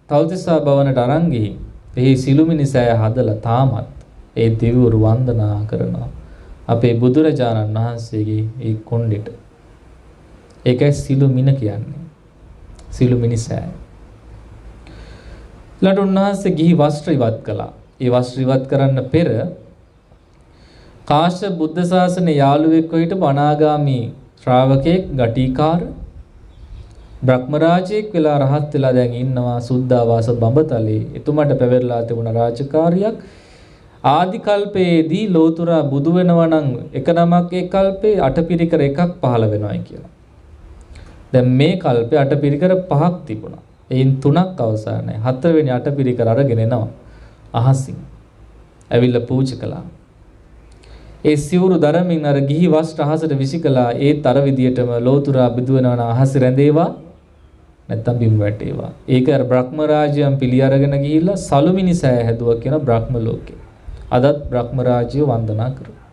තවතිසා භවනට අරන් ගිහින් එහි සිළුමිණිසෑය හදලා තාමත් ඒ දෙවිවරු වන්දනා කරනවා අපේ බුදුරජාණන් වහන්සේගේ ඒ කොණ්ඩෙට. ඒකයි සිළුමිණ කියන්නේ. සිළුමිණිසෑය. ඊළඟ උන්වහන්සේ ගිහි වස්ත්‍ර ඉවත් කළා. ඒ වස්ත්‍ර ඉවත් කරන්න පෙර කාශ්‍යප බුද්ධ ශාසනයේ යාළුවෙක් හිටපු අනාගාමි ශ්‍රාවකෙක් ගටිකාර බ්‍රහ්මරාජයෙක් වෙලා රහත් වෙලා දැන් ඉන්නවා සුද්ධාවාස බඹතලේ. එතුමාට පැවරලා තිබුණ රාජකාරියක්. ආදි කල්පයේදී ලෝතුරා බුදු වෙනවා නම් එක නමක් ඒ කල්පේ අටපිරිකර එකක් පහළ වෙනවායි කියලා. දැන් මේ කල්පේ අටපිරිකර පහක් තිබුණා. එයින් තුනක් අවසానයි. හතරවෙනි අටපිරිකර අරගෙන එනවා අහසින්. ඇවිල්ලා පූජා කළා. ඒ සිවුරු දරමින් අර ගිහි වස්ත්‍ර අහසට විසිකලා ඒත් අර විදියටම ලෝතුරා බුදු වෙනවා නම් අහස රැඳේවා නැත්තම් බිම් වැටේවා. ඒක අර බ්‍රහ්ම රාජ්‍යයන් පිළි අරගෙන ගිහිල්ලා සලුමිනිසෑය හැදුවා කියන බ්‍රහ්ම ලෝකේ. අදත් බ්‍රහ්ම රාජ්‍යය වන්දනා කරනවා.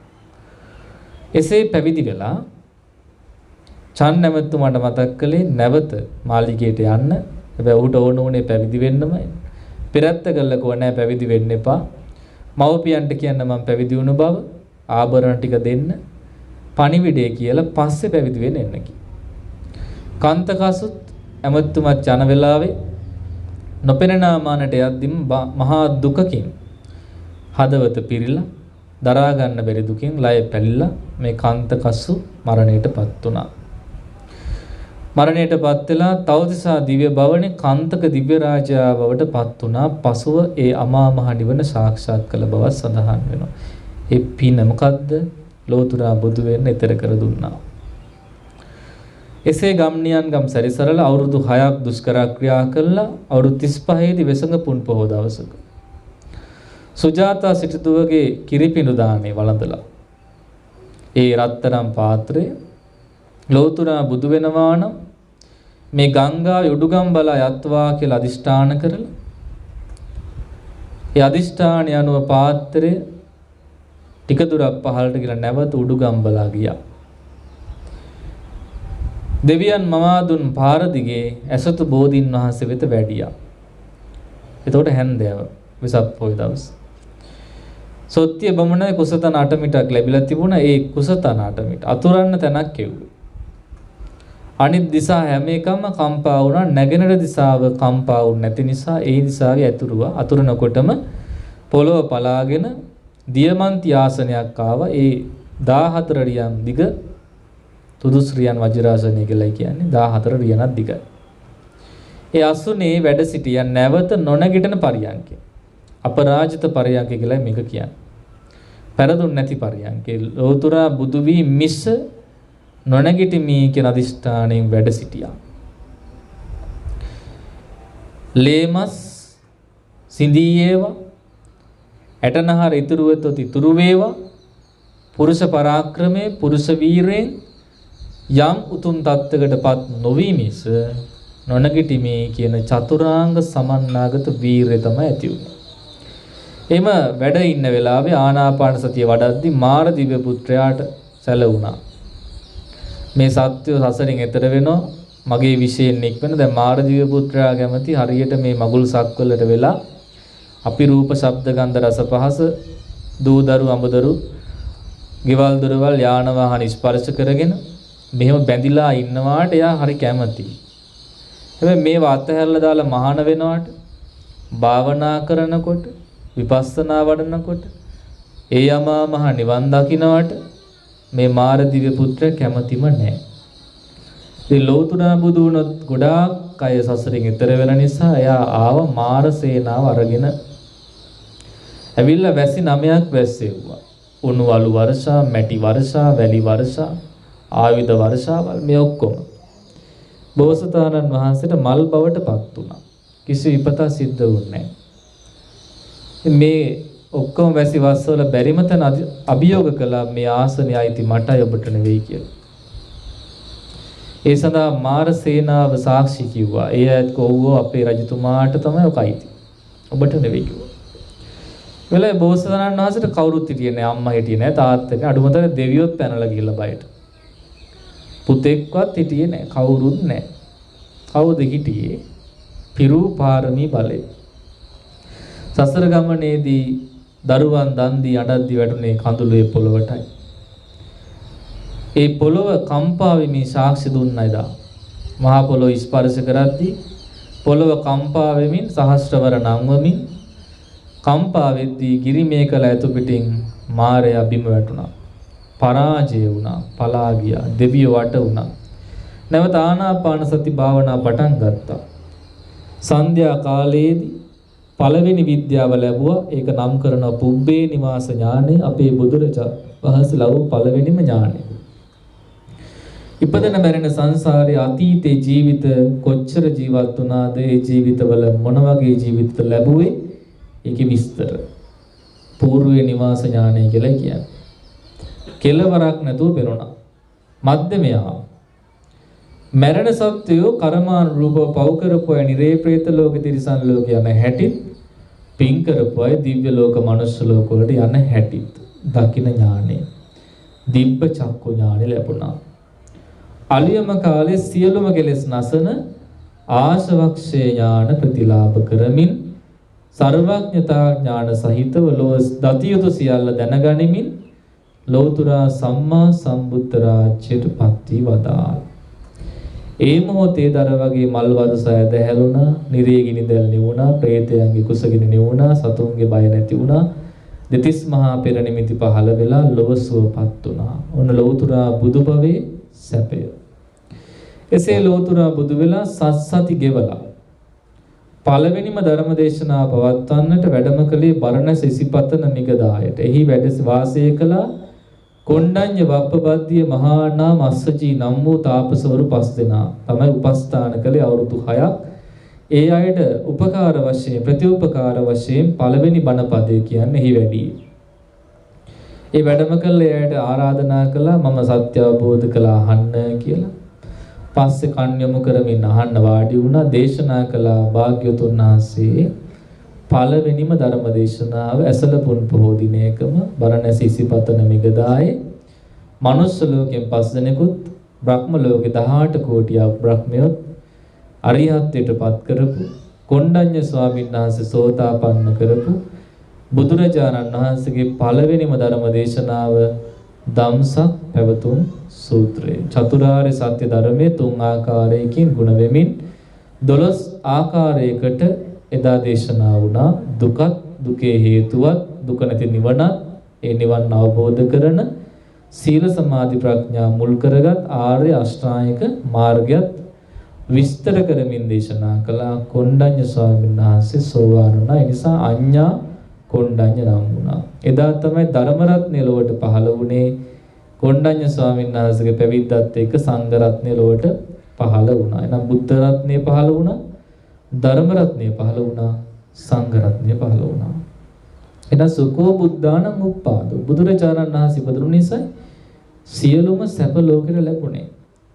එසේ පැවිදි වෙලා චන් නැමැතුමාට මතක් කළේ නැවත මාළිගයට යන්න. හැබැයි ඔහුට ඕන උනේ පැවිදි වෙන්නමයි. පෙරත්ත කළා කෝ නැහැ පැවිදි වෙන්න එපා. මව්පියන්ට කියන්න මම පැවිදි වුණ බව ආභරණ ටික දෙන්න පණිවිඩය කියලා පස්සේ පැවිදි වෙන්න එන්න කි. කාන්තකසුත් ඇමතුමත් යන වෙලාවේ නොපෙනෙන මානට යද්දිම මහා දුකකින් හදවත පිරිලා දරා ගන්න බැරි දුකින් ලය පැලිලා මේ කාන්තකස්සු මරණයටපත් වුණා. මරණයටපත් වෙලා තවතිසා දිව්‍ය භවනේ කාන්තක දිව්‍ය රාජයා බවටපත් වුණා. පසුව ඒ අමා මහ නිවන සාක්ෂාත් කළ බව සඳහන් වෙනවා. ඒ පින මොකද්ද? ලෝතුරා බුදු වෙන්න ඊතර කර දුන්නා. එසේ ගම්නියන් ගම් සැරිසරලා අවුරුදු 6ක් දුෂ්කර ක්‍රියා කළා. අවුරුදු 35 දී වෙසඟ පුන් පොහොව දවසක සුජාතා සිටුදුවගේ කිරිපිඬු දානේ වළඳලා ඒ රත්තරන් පාත්‍රය ලෝතුරා බුදු වෙනවා නම් මේ ගංගාවේ උඩුගම් බලා යත්වා කියලා අදිෂ්ඨාන කරලා ඒ අදිෂ්ඨානය අනුව පාත්‍රය ටික දුරක් පහළට ගිහලා නැවත උඩුගම් බලා ගියා. දෙවියන් මවා දුන් පාර දිගේ ඇසතු බෝධීන් වහන්සේ වෙත වැඩියා. එතකොට හැන්දෑව වෙසක් පොය දවස්. සොත්‍ය බමුණේ කුසතන 8 මිටක් ලැබිලා තිබුණා. ඒ කුසතන 8 මිට අතුරන්න තැනක් කෙව්වේ. අනිත් දිසා හැම එකම කම්පා වුණා. නැගෙනහිර දිසාව කම්පා වුනේ නැති නිසා ඒ දිසාවේ ඇතුරුවා. අතුරනකොටම පොළොව පලාගෙන දියමන්ති ආසනයක් ආවා. ඒ 14 රියන් දිග තුදුස්රියන් වජිරාසනය කියලා කියන්නේ 14 රියනක් දිගයි. ඒ අසුනේ වැඩ සිටියන් නැවත නොනැගිටින පරියන්කය. අපරාජිත පරියන්කය කියලා මේක කියන්නේ. පෙරදුන් නැති පරියන්කේ ලෝතුරා බුදු වී මිස නොනැගිටිමි කියන අදිෂ්ඨාණයෙන් වැඩ සිටියා. ලේමස් සිඳීයේවා ඇටනහර ඉතුරු වෙතොත් ඉතුරු වේවා පුරුෂ පරාක්‍රමයේ පුරුෂ වීරයෙන් යම් උතුම් තත්ත්වයකටපත් නොවී මිස නොනගිටිමි කියන චතුරාංග සමන්නාගත වීරය තමයි ඇති වුනේ. එම වැඩ ඉන්න වෙලාවේ ආනාපාන සතිය වඩද්දි මාර දිව්‍ය පුත්‍රයාට සැලුණා. මේ සත්‍ය සසරින් එතර වෙනවා මගේ විශේෂයෙන් නික්වෙන. දැන් මාර දිව්‍ය පුත්‍රයා කැමති හරියට මේ මගුල් සක්වලට වෙලා අපි රූප ශබ්ද ගන්ධ රස පහස දූදරු අඹදරු ගෙවල් දොරවල් යාන වාහන ස්පර්ශ කරගෙන මෙහෙම බැඳිලා ඉන්නවාට එයා හරි කැමතියි. හැබැයි මේ වාතහැරලා දාලා මහාන වෙනවාට භාවනා කරනකොට විපස්සනා වඩනකොට ඒ යමා මහ නිවන් දකින්නවට මේ මාර දිව්‍ය පුත්‍ර කැමතිම නැහැ. ඒ ලෝතුරා බුදු වුණොත් ගොඩාක් අය සසරින් එතර වෙන නිසා එයා ආව මාර සේනාව අරගෙන ඇවිල්ලා වැසි 9ක් වැස්සෙව්වා. උණු අලු වර්ෂා, මැටි වර්ෂා, වැලි වර්ෂා, ආයුධ වර්ෂාවල් මේ ඔක්කොම බෝසතාණන් වහන්සේට මල් බවට පත් වුණා. කිසි විපතක් සිද්ධ වුණේ නැහැ. මේ ඔක්කොම වැසි වස්සවල බැරිම තැන අභියෝග කළා මේ ආසනය අයිති මටයි ඔබට නෙවෙයි කියලා. ඒ සඳහා මාර සේනාව සාක්ෂි කිව්වා. ඒ ඇත් කෝවෝ අපේ රජතුමාට තමයි ඔක අයිති. ඔබට නෙවෙයි කිව්වා. වෙලේ බෝසතාණන් වහන්සේට කවුරුත් හිටියේ නැහැ. අම්මා හිටියේ නැහැ, තාත්තා නැහැ. අඩුමතර දෙවියොත් පැනලා ගිහලා බයට. පුතෙක්වත් හිටියේ නැහැ. කවුරුත් නැහැ. කවුද හිටියේ? පිරු පාරමී බලය. සසර ගමනේදී දරුවන් දන් දී අඬද්දි වැටුනේ කඳුළුවේ පොළවටයි. ඒ පොළව කම්පා වෙමින් සාක්ෂි දුන්නා එදා. මහා පොළොව ස්පර්ශ කරද්දී පොළව කම්පා වෙමින් සහස්‍රවර නංවමින් කම්පා වෙද්දී ගිරිමේකල ඇතු පිටින් මාරයා බිම වැටුණා. පරාජය වුණා, පලා ගියා, දෙවියෝ වට වුණා. නැවත ආනාපාන සති භාවනා පටන් ගත්තා. සන්ධ්‍යා කාලයේදී පළවෙනි විද්‍යාව ලැබුවා. ඒක නම් කරනවා පුබ්බේ නිවාස ඥානෙ. අපේ බුදුරජාණන් වහන්සේ ලැබු පළවෙනිම ඥානෙ. ඉපදෙන මැරෙන සංසාරයේ අතීතේ ජීවිත කොච්චර ජීවත් වුණාද, ඒ ජීවිතවල මොන වගේ ජීවිත ලැබුවේ, ඒකේ විස්තර పూర్වේ නිවාස ඥානය කියලා කියන්නේ. කෙලවරක් නැතුව පෙරුණා. මධ්‍යමයා මරණ සත්‍යෝ කර්මානුරූපව පව කරපු අය නිරේ ප්‍රේත ලෝක තිරිසන් ලෝක යන හැටිත්, පින් කරපු අය දිව්‍ය ලෝක මනුෂ්‍ය ලෝක වලට යන හැටිත් දකින ඥානෙ, දිබ්බ චක්කු ඥානෙ ලැබුණා. අලියම කාලේ සියලුම කෙලෙස් නසන ආශවක්ෂේ ඥාන ප්‍රතිලාභ කරමින් සර්වඥතා ඥාන සහිතව ලෝක දතියුතු සියල්ල දැනගනිමින් ලෝතුරා සම්මා සම්බුද්ධ රාජ්‍යයට පත් වී වදාළ. ඒ මොහොතේ දර වගේ මල් වර්ෂය දැහැලුණා, නිරේ ගිනි දැල් නිවුණා, ප්‍රේතයන්ගේ කුසගිනි නිවුණා, සතුන්ගේ බය නැති වුණා, දෙතිස් මහා පෙර නිමිති පහළ වෙලා ලොව සුවපත් වුණා. ඔන්න ලෞතුරා බුදු භවයේ සැපය. එසේ ලෞතුරා බුදු වෙලා සත්සති ගෙවලා පළවෙනිම ධර්ම දේශනාව පවත්වන්නට වැඩම කළේ බරණැස ඉසිපතන මිගදායට. එහි වැඩ වාසය කළ කොණ්ඩඤ්ඤ වප්පබද්ධිය මහා නාම අස්සජී නම් වූ තාපසවරු 5 දෙනා තමයි උපස්ථාන කළේ අවුරුදු 6ක්. ඒ අයට උපකාර වශයෙන් ප්‍රතිඋපකාර වශයෙන් පළවෙනි බණ පදය කියන්නේ එහි වැඩි. ඒ වැඩම කළ එයාට ආරාධනා කළා මම සත්‍ය අවබෝධ කළා අහන්න කියලා. පස්සේ කන් යොමු කරමින් අහන්න වාඩි වුණා. දේශනා කළා භාග්‍යවතුන් වහන්සේ පළවෙනිම ධර්ම දේශනාව ඇසලපුන් පොහෝ දිනයකම බරණැස ඉසිපතන මිගදායේ මනුස්ස ලෝකයෙන් 5 දෙනෙකුත් බ්‍රහ්ම ලෝකේ 18 කෝටියක් බ්‍රහ්මයොත් අරිහත්ත්වයට පත් කරපු කොණ්ඩඤ්ඤ ස්වාමීන් වහන්සේ සෝතාපන්න කරපු බුදුරජාණන් වහන්සේගේ පළවෙනිම ධර්ම දේශනාව ධම්සක් පැවතුම් සූත්‍රය. චතුරාර්ය සත්‍ය ධර්මයේ 3 ආකාරයකින් ගුණ වෙමින් 12 ආකාරයකට එදා දේශනා වුණා. දුකත් දුකේ හේතුවත් දුක නැති නිවනත් ඒ නිවන් අවබෝධ කරන සීල සමාධි ප්‍රඥා මුල් කරගත් ආර්ය අෂ්ටාංගික මාර්ගයත් විස්තර කරමින් දේශනා කළා. කොණ්ඩඤ්ඤ ස්වාමීන් වහන්සේ සෝවාන් වුණා. ඒ නිසා අඤ්ඤා කොණ්ඩඤ්ඤ නම් වුණා. එදා තමයි ධර්ම රත්නය ලොවට පහළ වුණේ. කොණ්ඩඤ්ඤ ස්වාමීන් වහන්සේගේ පැවිද්දත් එක්ක සංඝ රත්නය ලොවට පහළ වුණා. එහෙනම් බුද්ධ රත්නය පහළ වුණා. ධර්ම රත්නය පහළ වුණා. සංඝ රත්නය පහළ වුණා. එහෙනම් සුකෝ බුද්ධානං උප්පාදෝ. බුදුරජාණන් වහන්සේ ඉපදුණු නිසා සියලුම සැප ලෝකෙට ලැබුණේ.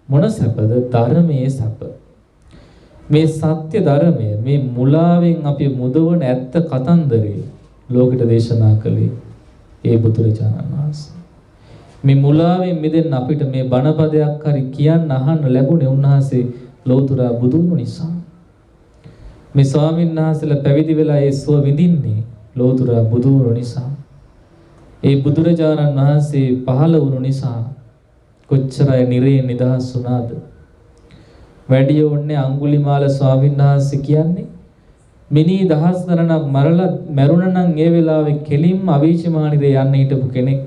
මොන සැපද? ධර්මයේ සැප. මේ සත්‍ය ධර්මය මේ මුලාවෙන් අපි මුදවන ඇත්ත කතන්දරේ ලෝකෙට දේශනා කළේ ඒ බුදුරජාණන් වහන්සේ. මේ මුලාවෙන් මිදෙන්න අපිට මේ බණපදයක් හරි කියන්න අහන්න ලැබුණේ උන්වහන්සේ ලෝතුරා බුදු වුණු නිසා. මේ ස්වාමීන් වහන්සේලා පැවිදි වෙලා ඒ සුව විඳින්නේ ලෝතුරා බුදු වුණු නිසා. ඒ බුදුරජාණන් වහන්සේ පහළ වුණු නිසා කොච්චරයි නිරේ නිදහස් වුණාද? වැඩි ඕන්නේ අඟුලිමාල ස්වාමීන් වහන්සේ කියන්නේ මිනි දහස් ගණනක් මරලා මැරුණා නම් ඒ වෙලාවේ කෙලින්ම අවීචමානිරේ යන්න හිටපු කෙනෙක්.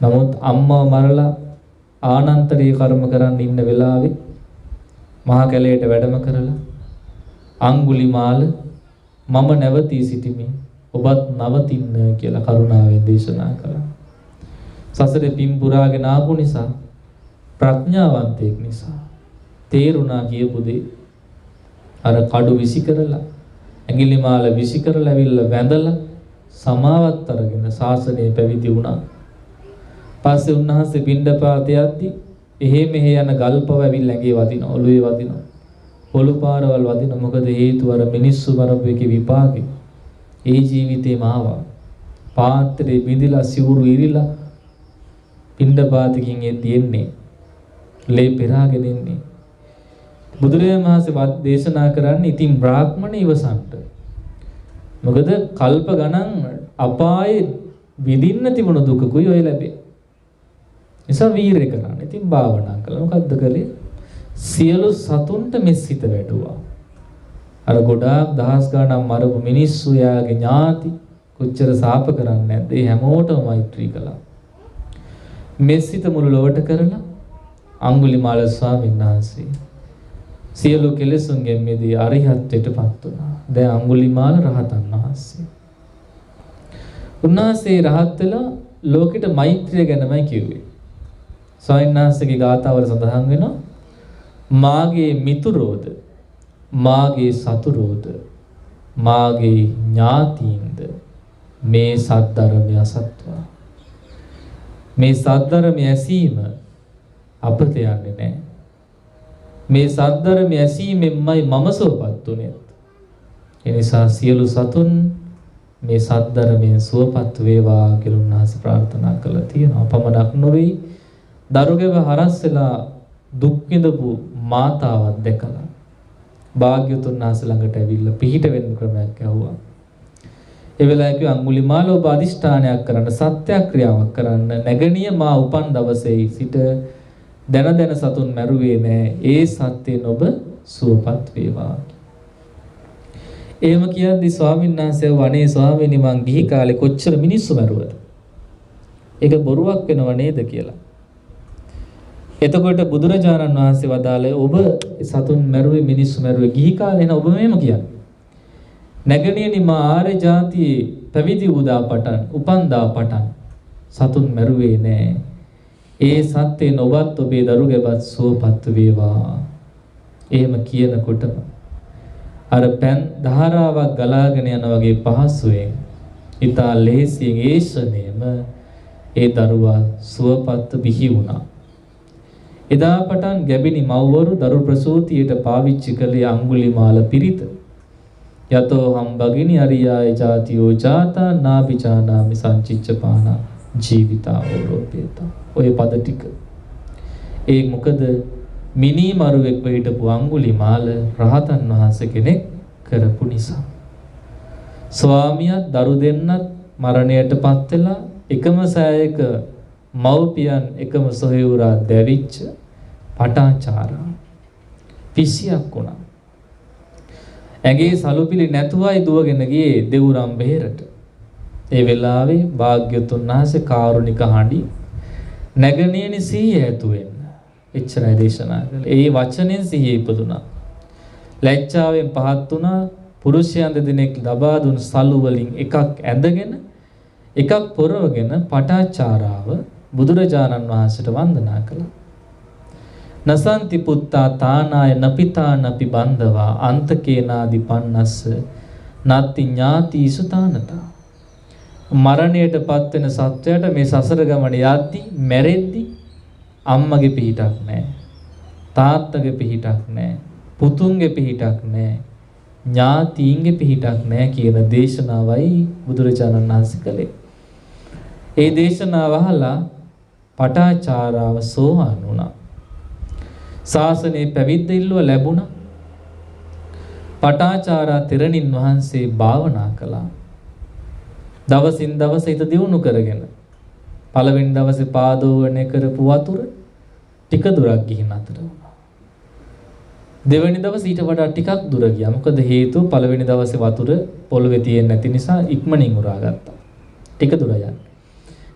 නමුත් අම්මා මරලා ආනන්තරී කර්ම කරන්න ඉන්න වෙලාවේ මහා කැලේට වැඩම කරලා අඟුලිමාල මම නැවතී සිටිමි ඔබත් නවතින්න කියලා කරුණාවෙන් දේශනා කළා. සසරේ පින් පුරාගෙන ආපු නිසා ප්‍රඥාවන්තයෙක් නිසා තේරුණා කියපු දේ අර කඩු විසි කරලා ඇඟිලිමාල විසි කරලා ඇවිල්ලා වැඳලා සමාවත් අරගෙන ශාසනය පැවිදි වුණා. පස්සේ උන්වහන්සේ පින්ඩපාත යද්දි එහෙ මෙහෙ යන ගල්පව ඇවිල්ලා ඇඟේ වදිනවා, ඔළුවේ වදිනවා, පොළු පාරවල් වදිනවා. මොකද හේතුව අර මිනිස්සු මරපු එකේ විපාකේ ඒ ජීවිතේම ආවා. පාත්‍රේ බිඳිලා සිවුරු ඉරිලා පින්ඩපාතකින් ඒ තියෙන්නේ ලේ පෙරාගෙන ඉන්නේ. බුදුරජාණන් වහන්සේ දේශනා කරන්නේ ඉතින් බ්‍රාහ්මණ ඉවසන්ට. මොකද කල්ප ගණන් අපායේ විඳින්න තිබුණු දුකකුයි ඔය ලැබෙන්නේ. නිසා වීරය කරන්න. ඉතින් භාවනා කළා. මොකද්ද කළේ? සියලු සතුන්ට මෙසිත වැටුවා. අර ගොඩාක් දහස් ගණන් මරපු මිනිස්සු යාගේ ඥාති කොච්චර සාප කරන්නේ නැද්ද? ඒ හැමෝටම මෛත්‍රී කළා. මෙසිත මුළු ලොවට කරලා අඟුලිමාල ස්වාමීන් වහන්සේ සියලු කෙලෙසුන්ගෙන් මිදී අරිහත්ත්වයටපත් වුණා. දැන් අඟුලිමාල රහතන් වහන්සේ. උන්වහන්සේ රහත් වෙලා ලෝකෙට මෛත්‍රිය ගැනමයි කිව්වේ. ස්වාමීන් වහන්සේගේ ගාථාවල සඳහන් වෙනවා මාගේ මිතුරෝද මාගේ සතුරෝද මාගේ ඥාතීන්ද මේ සද්ධර්මය අසත්වා. මේ සද්ධර්මය ඇසීම අපත යන්නේ නැහැ. මේ සද්ධර්මය ඇසීමෙන්මයි මම සුවපත් උනේ. ඒ නිසා සියලු සතුන් මේ සද්ධර්මයෙන් සුවපත් වේවා කියලා උන්වහන්සේ ප්‍රාර්ථනා කළා තියෙනවා. පමණක් නොවේ දරුගැව හරස් වෙලා දුක් විඳපු මාතාවක් දැකලා භාග්‍යවතුන් වහන්සේ ළඟට ඇවිල්ලා පිහිට වෙන්න ක්‍රමයක් ඇහුවා. ඒ වෙලාවේ කිව්වා අඟුලිමාල ඔබ අදිෂ්ඨානයක් කරන්න සත්‍යක්‍රියාවක් කරන්න නැගණිය මා උපන් දවසේ සිට දැන සතුන් මැරුවේ නෑ. ඒ සත්‍යයෙන් ඔබ සුවපත් වේවා. එහෙම කියද්දි ස්වාමීන් වහන්සේ වනේ ස්වාමීනි මං ගිහි කාලේ කොච්චර මිනිස්සු මැරුවද? ඒක බොරුවක් වෙනව නේද කියලා. එතකොට බුදුරජාණන් වහන්සේ වදාළේ ඔබ සතුන් මැරුවේ මිනිස්සු මැරුවේ ගිහි කාලේ නේ ඔබ මෙහෙම කියන්නේ. නැගණියනි මා ආර්ය ජාතියේ පැවිදි වූදා පටන් උපන්දා පටන් සතුන් මැරුවේ නෑ. ඒ සත්‍යයෙන් ඔබත් ඔබේ දරු ගැබත් සුවපත් වේවා. එහෙම කියනකොටම අර පෑන් ධාරාවක් ගලාගෙන යන වගේ පහසුවෙන් ඊතා ලේසියෙන් ඒෂණයම ඒ දරුවා සුවපත් බිහි වුණා. එදා පටන් ගැබිනි මව්වරු දරු ප්‍රසූතියට පාවිච්චි කළේ අඟුලිමාල පිරිත. යතෝ හම්බගිනි අරියාය ජාතියෝ ජාතා නාබිජානාමි සංචිච්චපාන ජීවිතා ඕරෝපේතා. ඔය පද ටික. ඒ මොකද මිනි මරුවෙක් වෙහිටපු අඟුලිමාල රහතන් වහන්සේ කෙනෙක් කරපු නිසා. ස්වාමියා දරු දෙන්නත් මරණයටපත් වෙලා එකම සෑයක මව්පියන් එකම සොහොයුරා දැවිච්ච පටාචාරා පිසියක් වුණා. ඇගේ සලුපිලි නැතුවයි දුවගෙන ගියේ දෙවුරම් බෙහෙරට. ඒ වෙලාවේ භාග්‍යතුන් වහන්සේ කාරුණික හඬි නැගණියනි සිහිය ඇතු වෙන්න. එච්චරයි දේශනා කළේ. ඒ වචනෙන් සිහිය ඉපදුනා. ලැජ්ජාවෙන් පහත් වුණා. පුරුෂයන් දෙදෙනෙක් ලබා දුන් සලු වලින් එකක් ඇඳගෙන එකක් පොරවගෙන පටාචාරාව බුදුරජාණන් වහන්සේට වන්දනා කළා. නසන්ති පුත්තා තානාය නපිතා නපි බන්දවා අන්තකේනාදි පන්නස්ස නත්ති ඥාතිසු තානතා. මරණයටපත් වෙන සත්වයාට මේ සසර ගමන යද්දි මැරෙද්දි අම්මගේ පිහිටක් නැහැ. තාත්තගේ පිහිටක් නැහැ. පුතුන්ගේ පිහිටක් නැහැ. ඥාතීන්ගේ පිහිටක් නැහැ කියන දේශනාවයි බුදුරජාණන් වහන්සේ කළේ. ඒ දේශනාව අහලා පටාචාරාව සෝවාන් වුණා. ශාසනයේ පැවිද්ද ඉල්ලුව ලැබුණා. පටාචාරා තෙරණින් වහන්සේ භාවනා කළා. දවසින් දවස හිත දියුණු කරගෙන පළවෙනි දවසේ පාදෝවණය කරපු වතුර ටික දුරක් ගිහින් අතර වුණා. දෙවෙනි දවසේ ඊට වඩා ටිකක් දුර ගියා. මොකද හේතුව පළවෙනි දවසේ වතුර පොළවේ තියෙන්නේ නැති නිසා ඉක්මනින් උරාගත්තා. ටික දුර යන්නේ.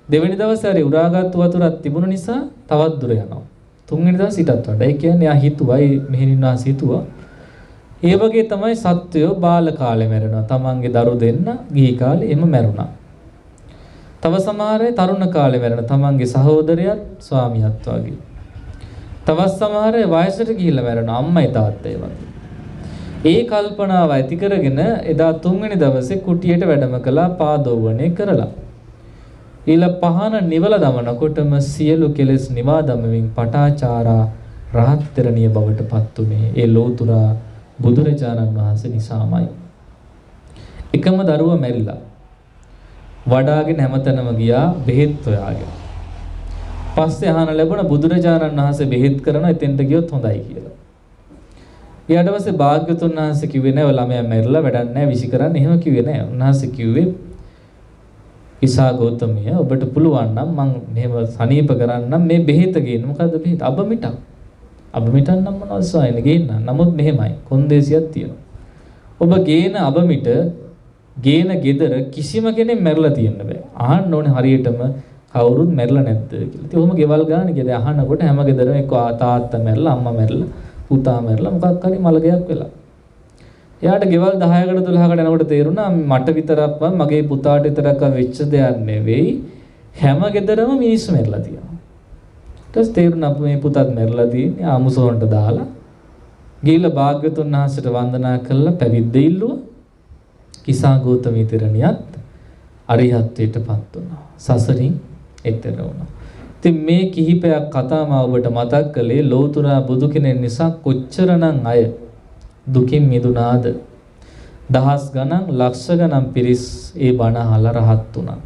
දෙවෙනි දවසේ හරි උරාගත්තු වතුරක් තිබුණ නිසා තවත් දුර යනවා. තුන්වෙනි දවසේ ඊටත් වඩා. ඒ කියන්නේ ආ හිතුවා ඒ මෙහෙණින්වාස හිතුවා. ඒ වගේ තමයි සත්වයෝ බාල කාලේ මැරෙනවා. තමන්ගේ දරු දෙන්න ගිහි කාලේ එම මැරුණා. තව සමහර අය තරුණ කාලේ මැරෙන තමන්ගේ සහෝදරයත් ස්වාමියාත් වගේ. තවත් සමහර අය වයසට ගිහිල්ලා මැරෙන අම්මයි තාත්තයි වගේ. ඒ කල්පනාව ඇති කරගෙන එදා තුන්වෙනි දවසේ කුටියට වැඩම කළා පාදෝවණය කරලා. ඊළ පහන නිවල දමනකොටම සියලු කෙලෙස් නිවා දමමින් පටාචාරා රහත් තෙරණිය බවට පත් උනේ ඒ ලෝතුරා බුදුරජාණන් වහන්සේ නිසාමයි. එකම දරුවා මැරිලා වඩාගෙන හැමතැනම ගියා බෙහෙත් හොයාගෙන. පස්සේ අහන ලැබුණ බුදුරජාණන් වහන්සේ බෙහෙත් කරන එතෙන්ට ගියොත් හොඳයි කියලා. ඊට පස්සේ භාග්‍යතුන් වහන්සේ කිව්වේ නෑ ළමයා මැරිලා වැඩක් නෑ විසි කරන්න. එහෙම කිව්වේ නෑ. උන්වහන්සේ කිව්වේ ඉසා ගෞතමිය ඔබට පුළුවන් නම් මං මෙහෙම සනීප කරන්නම් මේ බෙහෙත ගේන්න. මොකද්ද බෙහෙත? අබමිටක්. අබමිටක් නම් මොනවද සායන ගේන්න. නමුත් මෙහෙමයි කොන්දේසියක් තියෙනවා. ඔබ ගේන අබමිට ගේන ගෙදර කිසිම කෙනෙක් මැරලා තියෙන්න බෑ. අහන්න ඕනේ හරියටම කවුරුත් මැරලා නැද්ද කියලා. ඉතින් ඔහොම ගෙවල් ගන්න ගෙද අහනකොට හැම ගෙදරම එක්ක තාත්තා මැරලා අම්මා මැරලා පුතා මැරලා මොකක් හරි මලගයක් වෙලා. එයාට ගෙවල් 10කට 12කට යනකොට තේරුණා මට විතරක් මගේ පුතාට විතරක් වෙච්ච දෙයක් නෙවෙයි හැම ගෙදරම මිනිස්සු මැරලා තියෙනවා. ඊට පස්සේ තේරුණා මේ පුතත් මැරලා තියෙන්නේ ආමුසොන්ට දාලා ගිහිල්ලා භාග්‍යතුන් වහන්සේට වන්දනා කළා පැවිද්ද ඉල්ලුවා. කිසා ගෞතමී තෙරණියත් අරිහත්ත්වයටපත් වුණා. සසරින් එතර වුණා. ඉතින් මේ කිහිපයක් කතාම ඔබට මතක් කළේ ලෝතුරා බුදු කෙනෙක් නිසා කොච්චරනම් අය දුකින් මිදුණාද. දහස් ගණන් ලක්ෂ ගණන් පිරිස් ඒ බණ අහලා රහත් වුණා.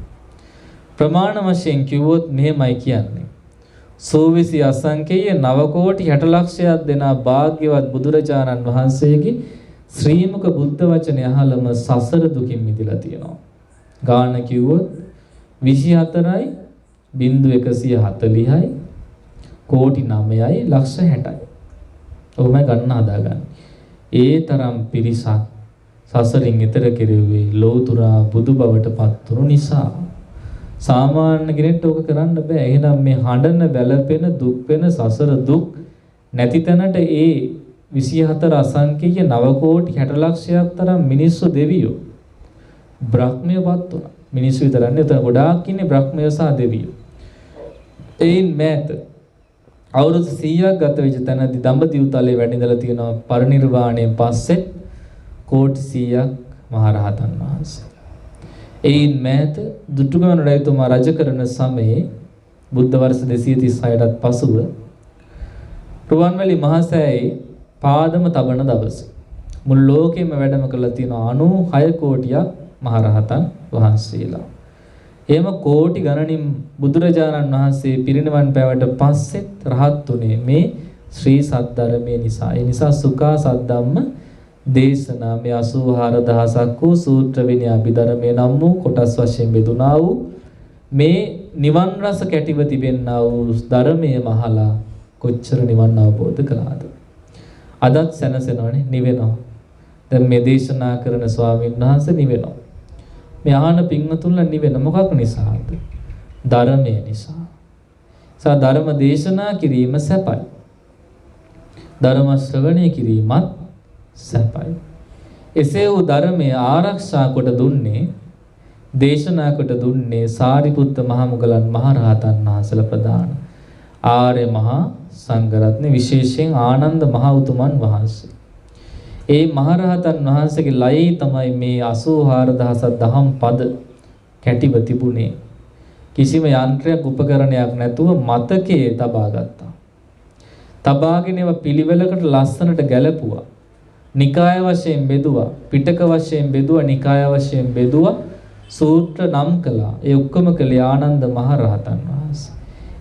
ප්‍රමාණ වශයෙන් කිව්වොත් මෙහෙමයි කියන්නේ. සෝවිසි අසංකේය 9 කෝටි 60 ලක්ෂයක් දෙනා භාග්‍යවත් බුදුරජාණන් වහන්සේගේ ශ්‍රීමුක බුද්ධ වචනේ අහලම සසර දුකින් මිදලා තියෙනවා. ගාන කිව්වොත් 24යි 0140යි කෝටි 9යි ලක්ෂ 60යි. ඔහොමයි ගණන හදාගන්නේ. ඒ තරම් පිරිසක් සසරින් ඈතර කෙරෙව්වේ ලෝතුරා බුදු බවට පත් වුණු නිසා. සාමාන්‍ය කෙනෙක්ට ඕක කරන්න බෑ. එහෙනම් මේ හඬන වැළපෙන දුක් වෙන සසර දුක් නැති තැනට ඒ 24 අසංකේය 9 කෝටි 60 ලක්ෂයක් තරම් මිනිස්සු දෙවියෝ බ්‍රහ්මයෝපත් වුණා. මිනිස්සු විතරක් නෙවෙයි එතන ගොඩාක් ඉන්නේ බ්‍රහ්මයෝ සහ දෙවියෝ. එයින් මෑත අවුරුදු 100ක් ගත වෙච්ච තැනදී දඹදිව් තලයේ වැඩිඳලා තියෙනවා පරිනිර්වාණයෙන් පස්සේ කෝටි 100ක් මහරහතන් වහන්සේ. එයින් මෑත දුටුගැමුණු රජතුමා රජ කරන සමයේ බුද්ධ වර්ෂ 236ටත් පසුව රුවන්වැලි මහසෑයේ පාදම තබන දවස මුළු ලෝකෙම වැඩම කරලා තියෙන 96 කෝටියක් මහරහතන් වහන්සේලා. එහෙම කෝටි ගණනින් බුදුරජාණන් වහන්සේ පිරිනිවන් පෑවට පස්සෙත් රහත් උනේ මේ ශ්‍රී සද්ධර්මයේ නිසා. ඒ නිසා සුඛා සද්ධම්ම දේශනා මේ 84000ක් වූ සූත්‍ර විනය අභිධර්මයේ නම් වූ කොටස් වශයෙන් බෙදුනා වූ මේ නිවන් රස කැටිව තිබෙන්නා වූ ධර්මයේ මහලා කොච්චර නිවන් අවබෝධ කළාද? අදත් සැනසෙනවනේ නිවෙනවා. දැන් මේ දේශනා කරන ස්වාමීන් වහන්සේ නිවෙනවා. මේ ආහන පින්වතුන්ලා නිවෙන මොකක් නිසාද? ධර්මය නිසා. ධර්ම දේශනා කිරීම සැපයි. ධර්ම ශ්‍රවණය කිරීමත් සැපයි. එසේ වූ ධර්මය ආරක්ෂා කොට දුන්නේ දේශනා කොට දුන්නේ සාරිපුත්ත මහ මුගලන් මහ රහතන් වහන්සේලා ප්‍රදාන ආර්ය මහා සංඝරත්නය විශේෂයෙන් ආනන්ද මහ උතුමන් වහන්සේ. ඒ මහරහතන් වහන්සේගේ ලයේ තමයි මේ 84000 දහම් පද කැටිව තිබුණේ. කිසිම යන්ත්‍රයක් උපකරණයක් නැතුව මතකයේ තබා ගත්තා. තබාගෙන ඒවා පිළිවෙලකට ලස්සනට ගැලපුවා. නිකාය වශයෙන් බෙදුවා, පිටක වශයෙන් බෙදුවා, නිකාය වශයෙන් බෙදුවා, සූත්‍ර නම් කළා. ඒ ඔක්කොම කළේ ආනන්ද මහරහතන් වහන්සේ.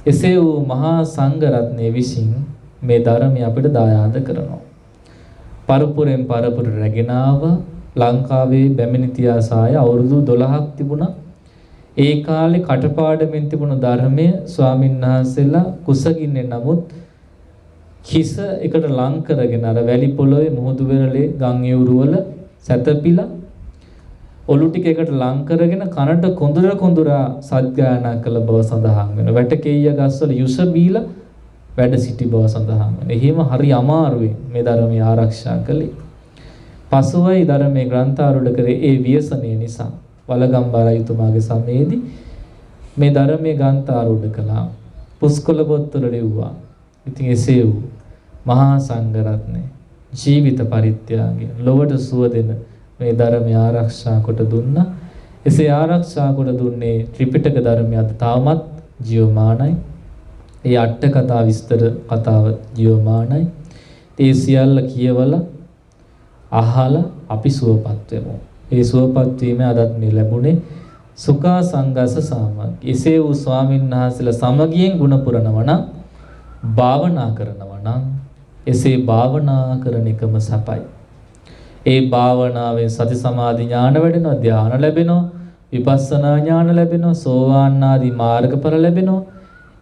එසේ වූ මහා සංඝරත්නය විසින් මේ ධර්මය අපිට දායාද කරනවා. පරපුරෙන් පරපුර රැගෙන ආවා. ලංකාවේ බැමිණි තියාසාය අවුරුදු 12ක් තිබුණා. ඒ කාලේ කටපාඩමින් තිබුණු ධර්මය ස්වාමීන් වහන්සේලා කුසගින්නේ නමුත් කිස එකට ලං කරගෙන අර වැලි පොළොවේ මුහුදු වෙරළේ ගම් යූරු වල සැතපීලා ඔලු ටික එකට ලං කරගෙන කනට කොඳුරා සත්ගායනා කළ බව සඳහන් වෙනවා. වැටකෙయ్య ගස්වල යුෂ බීලා වැඩ සිටි බව සඳහන් වෙනවා. එහෙම හරි අමාරුවෙන් මේ ධර්මය ආරක්ෂා කළේ. පසුවයි ධර්මයේ ග්‍රන්ථාරූඪ කරේ ඒ ව්‍යසනය නිසා වලගම්බා රජතුමාගේ සමයේදී මේ ධර්මයේ ග්‍රන්ථාරූඪ කළා. පුස්කොළ පොත්වල ලිව්වා. ඉතින් එසේ වූ මහා සංඝරත්නය ජීවිත පරිත්‍යාගය ලොවට සුව දෙන මේ ධර්මය ආරක්ෂා කොට දුන්නා. එසේ ආරක්ෂා කොට දුන්නේ ත්‍රිපිටක ධර්මය අද තාමත් ජීවමානයි. ඒ අට කතා විස්තර කතාව ජීවමානයි. ඒ සියල්ල කියවලා අහලා අපි සුවපත් වෙමු. ඒ සුවපත් වීම අදත් මේ ලැබුණේ සුඛා සංඝස සාමග්ගී. එසේ වූ ස්වාමීන් වහන්සේලා සමගියෙන් ගුණ පුරනවා නම් භාවනා කරනවා නම් එසේ භාවනා කරන එකම සපයි. ඒ භාවනාවෙන් සති සමාධි ඥාන වැඩෙනවා, ධ්‍යාන ලැබෙනවා, විපස්සනා ඥාන ලැබෙනවා, සෝවාන් ආදී මාර්ගඵල ලැබෙනවා.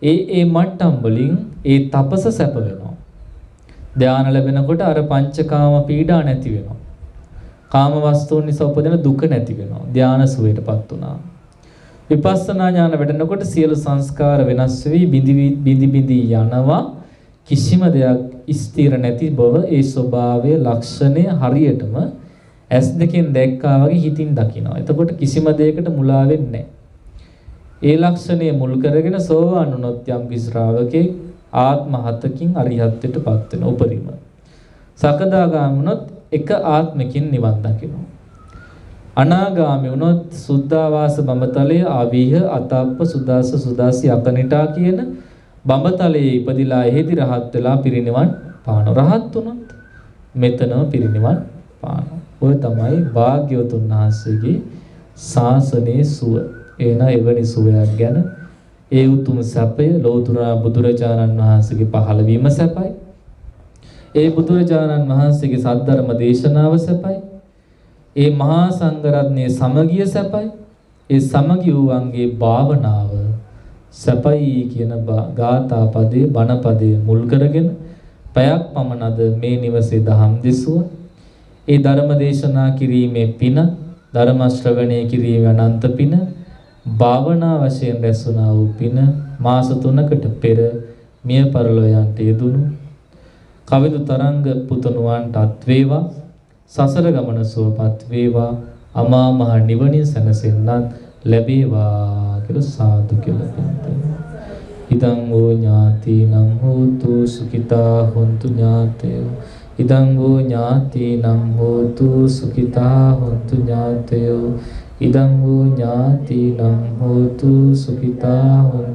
ඒ මට්ටම් වලින් ඒ තපස සැප වෙනවා. ධ්‍යාන ලැබෙනකොට අර පංචකාම පීඩා නැති වෙනවා. කාම වස්තුන් නිසා උපදින දුක නැති වෙනවා. ධ්‍යාන සුවයටපත් වුණා. විපස්සනා ඥාන වැඩෙනකොට සියලු සංස්කාර වෙනස් වෙවි බිඳි යනවා. කිසිම දෙයක් ස්ථිර නැති බව ඒ ස්වභාවයේ ලක්ෂණය හරියටම ඇස් දෙකෙන් දැක්කා වගේ හිතින් දකිනවා. එතකොට කිසිම දෙයකට මුලා වෙන්නේ නැහැ. ඒ ලක්ෂණය මුල් කරගෙන සෝවාන් වුණොත් යම් ශ්‍රාවකේ ආත්ම හතකින් අරිහත්ත්වයටපත් වෙන උපරිම. සකදාගාමී වුණොත් එක ආත්මකින් නිවන් දකිනවා. අනාගාමී වුණොත් සුද්ධාවාස බඹතලයේ ආවීහ අතප්ප සුදාස සුදාසි අකනිටා කියන බඹතලයේ ඉපදිලා එහෙදි රහත් වෙලා පිරිනිවන් පානවා. රහත් වුණොත් මෙතනම පිරිනිවන් පානවා. ඔය තමයි භාග්‍යවතුන් වහන්සේගේ ශාසනයේ සුව. එන එවැනි සුවයක් ගැන ඒ උතුම් සැපය ලෝතුරා බුදුරජාණන් වහන්සේගේ පහළ වීම සැපයි. ඒ බුදුරජාණන් වහන්සේගේ සද්ධර්ම දේශනාව සැපයි. ඒ මහා සංඝරත්නයේ සමගිය සැපයි. ඒ සමගි වූවන්ගේ භාවනාව සැපයි කියන ගාථා පදේ බණ පදේ මුල් කරගෙන පැයක් පමණද මේ නිවසේ දහම් දෙසුව. ඒ ධර්ම දේශනා කිරීමේ පින, ධර්ම ශ්‍රවණය කිරීමේ අනන්ත පින, භාවනා වශයෙන් රැස්ුණා වූ පින මාස 3කට පෙර මිය පරලෝ යන්ට යෙදුණු කවිදු තරංග පුතණුවන්ට අත් වේවා, සසර ගමන සුවපත් වේවා, අමා මහ නිවනින් සැනසෙන්නත් ලැබේවා කියලා සාදු කියලා පින්තන. ඉදං වූ ඥාතිනං හෝතු සුඛිතා හොන්තු ඥාතයෝ. ඉදං වූ ඥාතිනං හෝතු සුඛිතා හොන්තු ඥාතයෝ. ඉදං වූ ඥාතිනං හෝතු සුඛිතා හොන්තු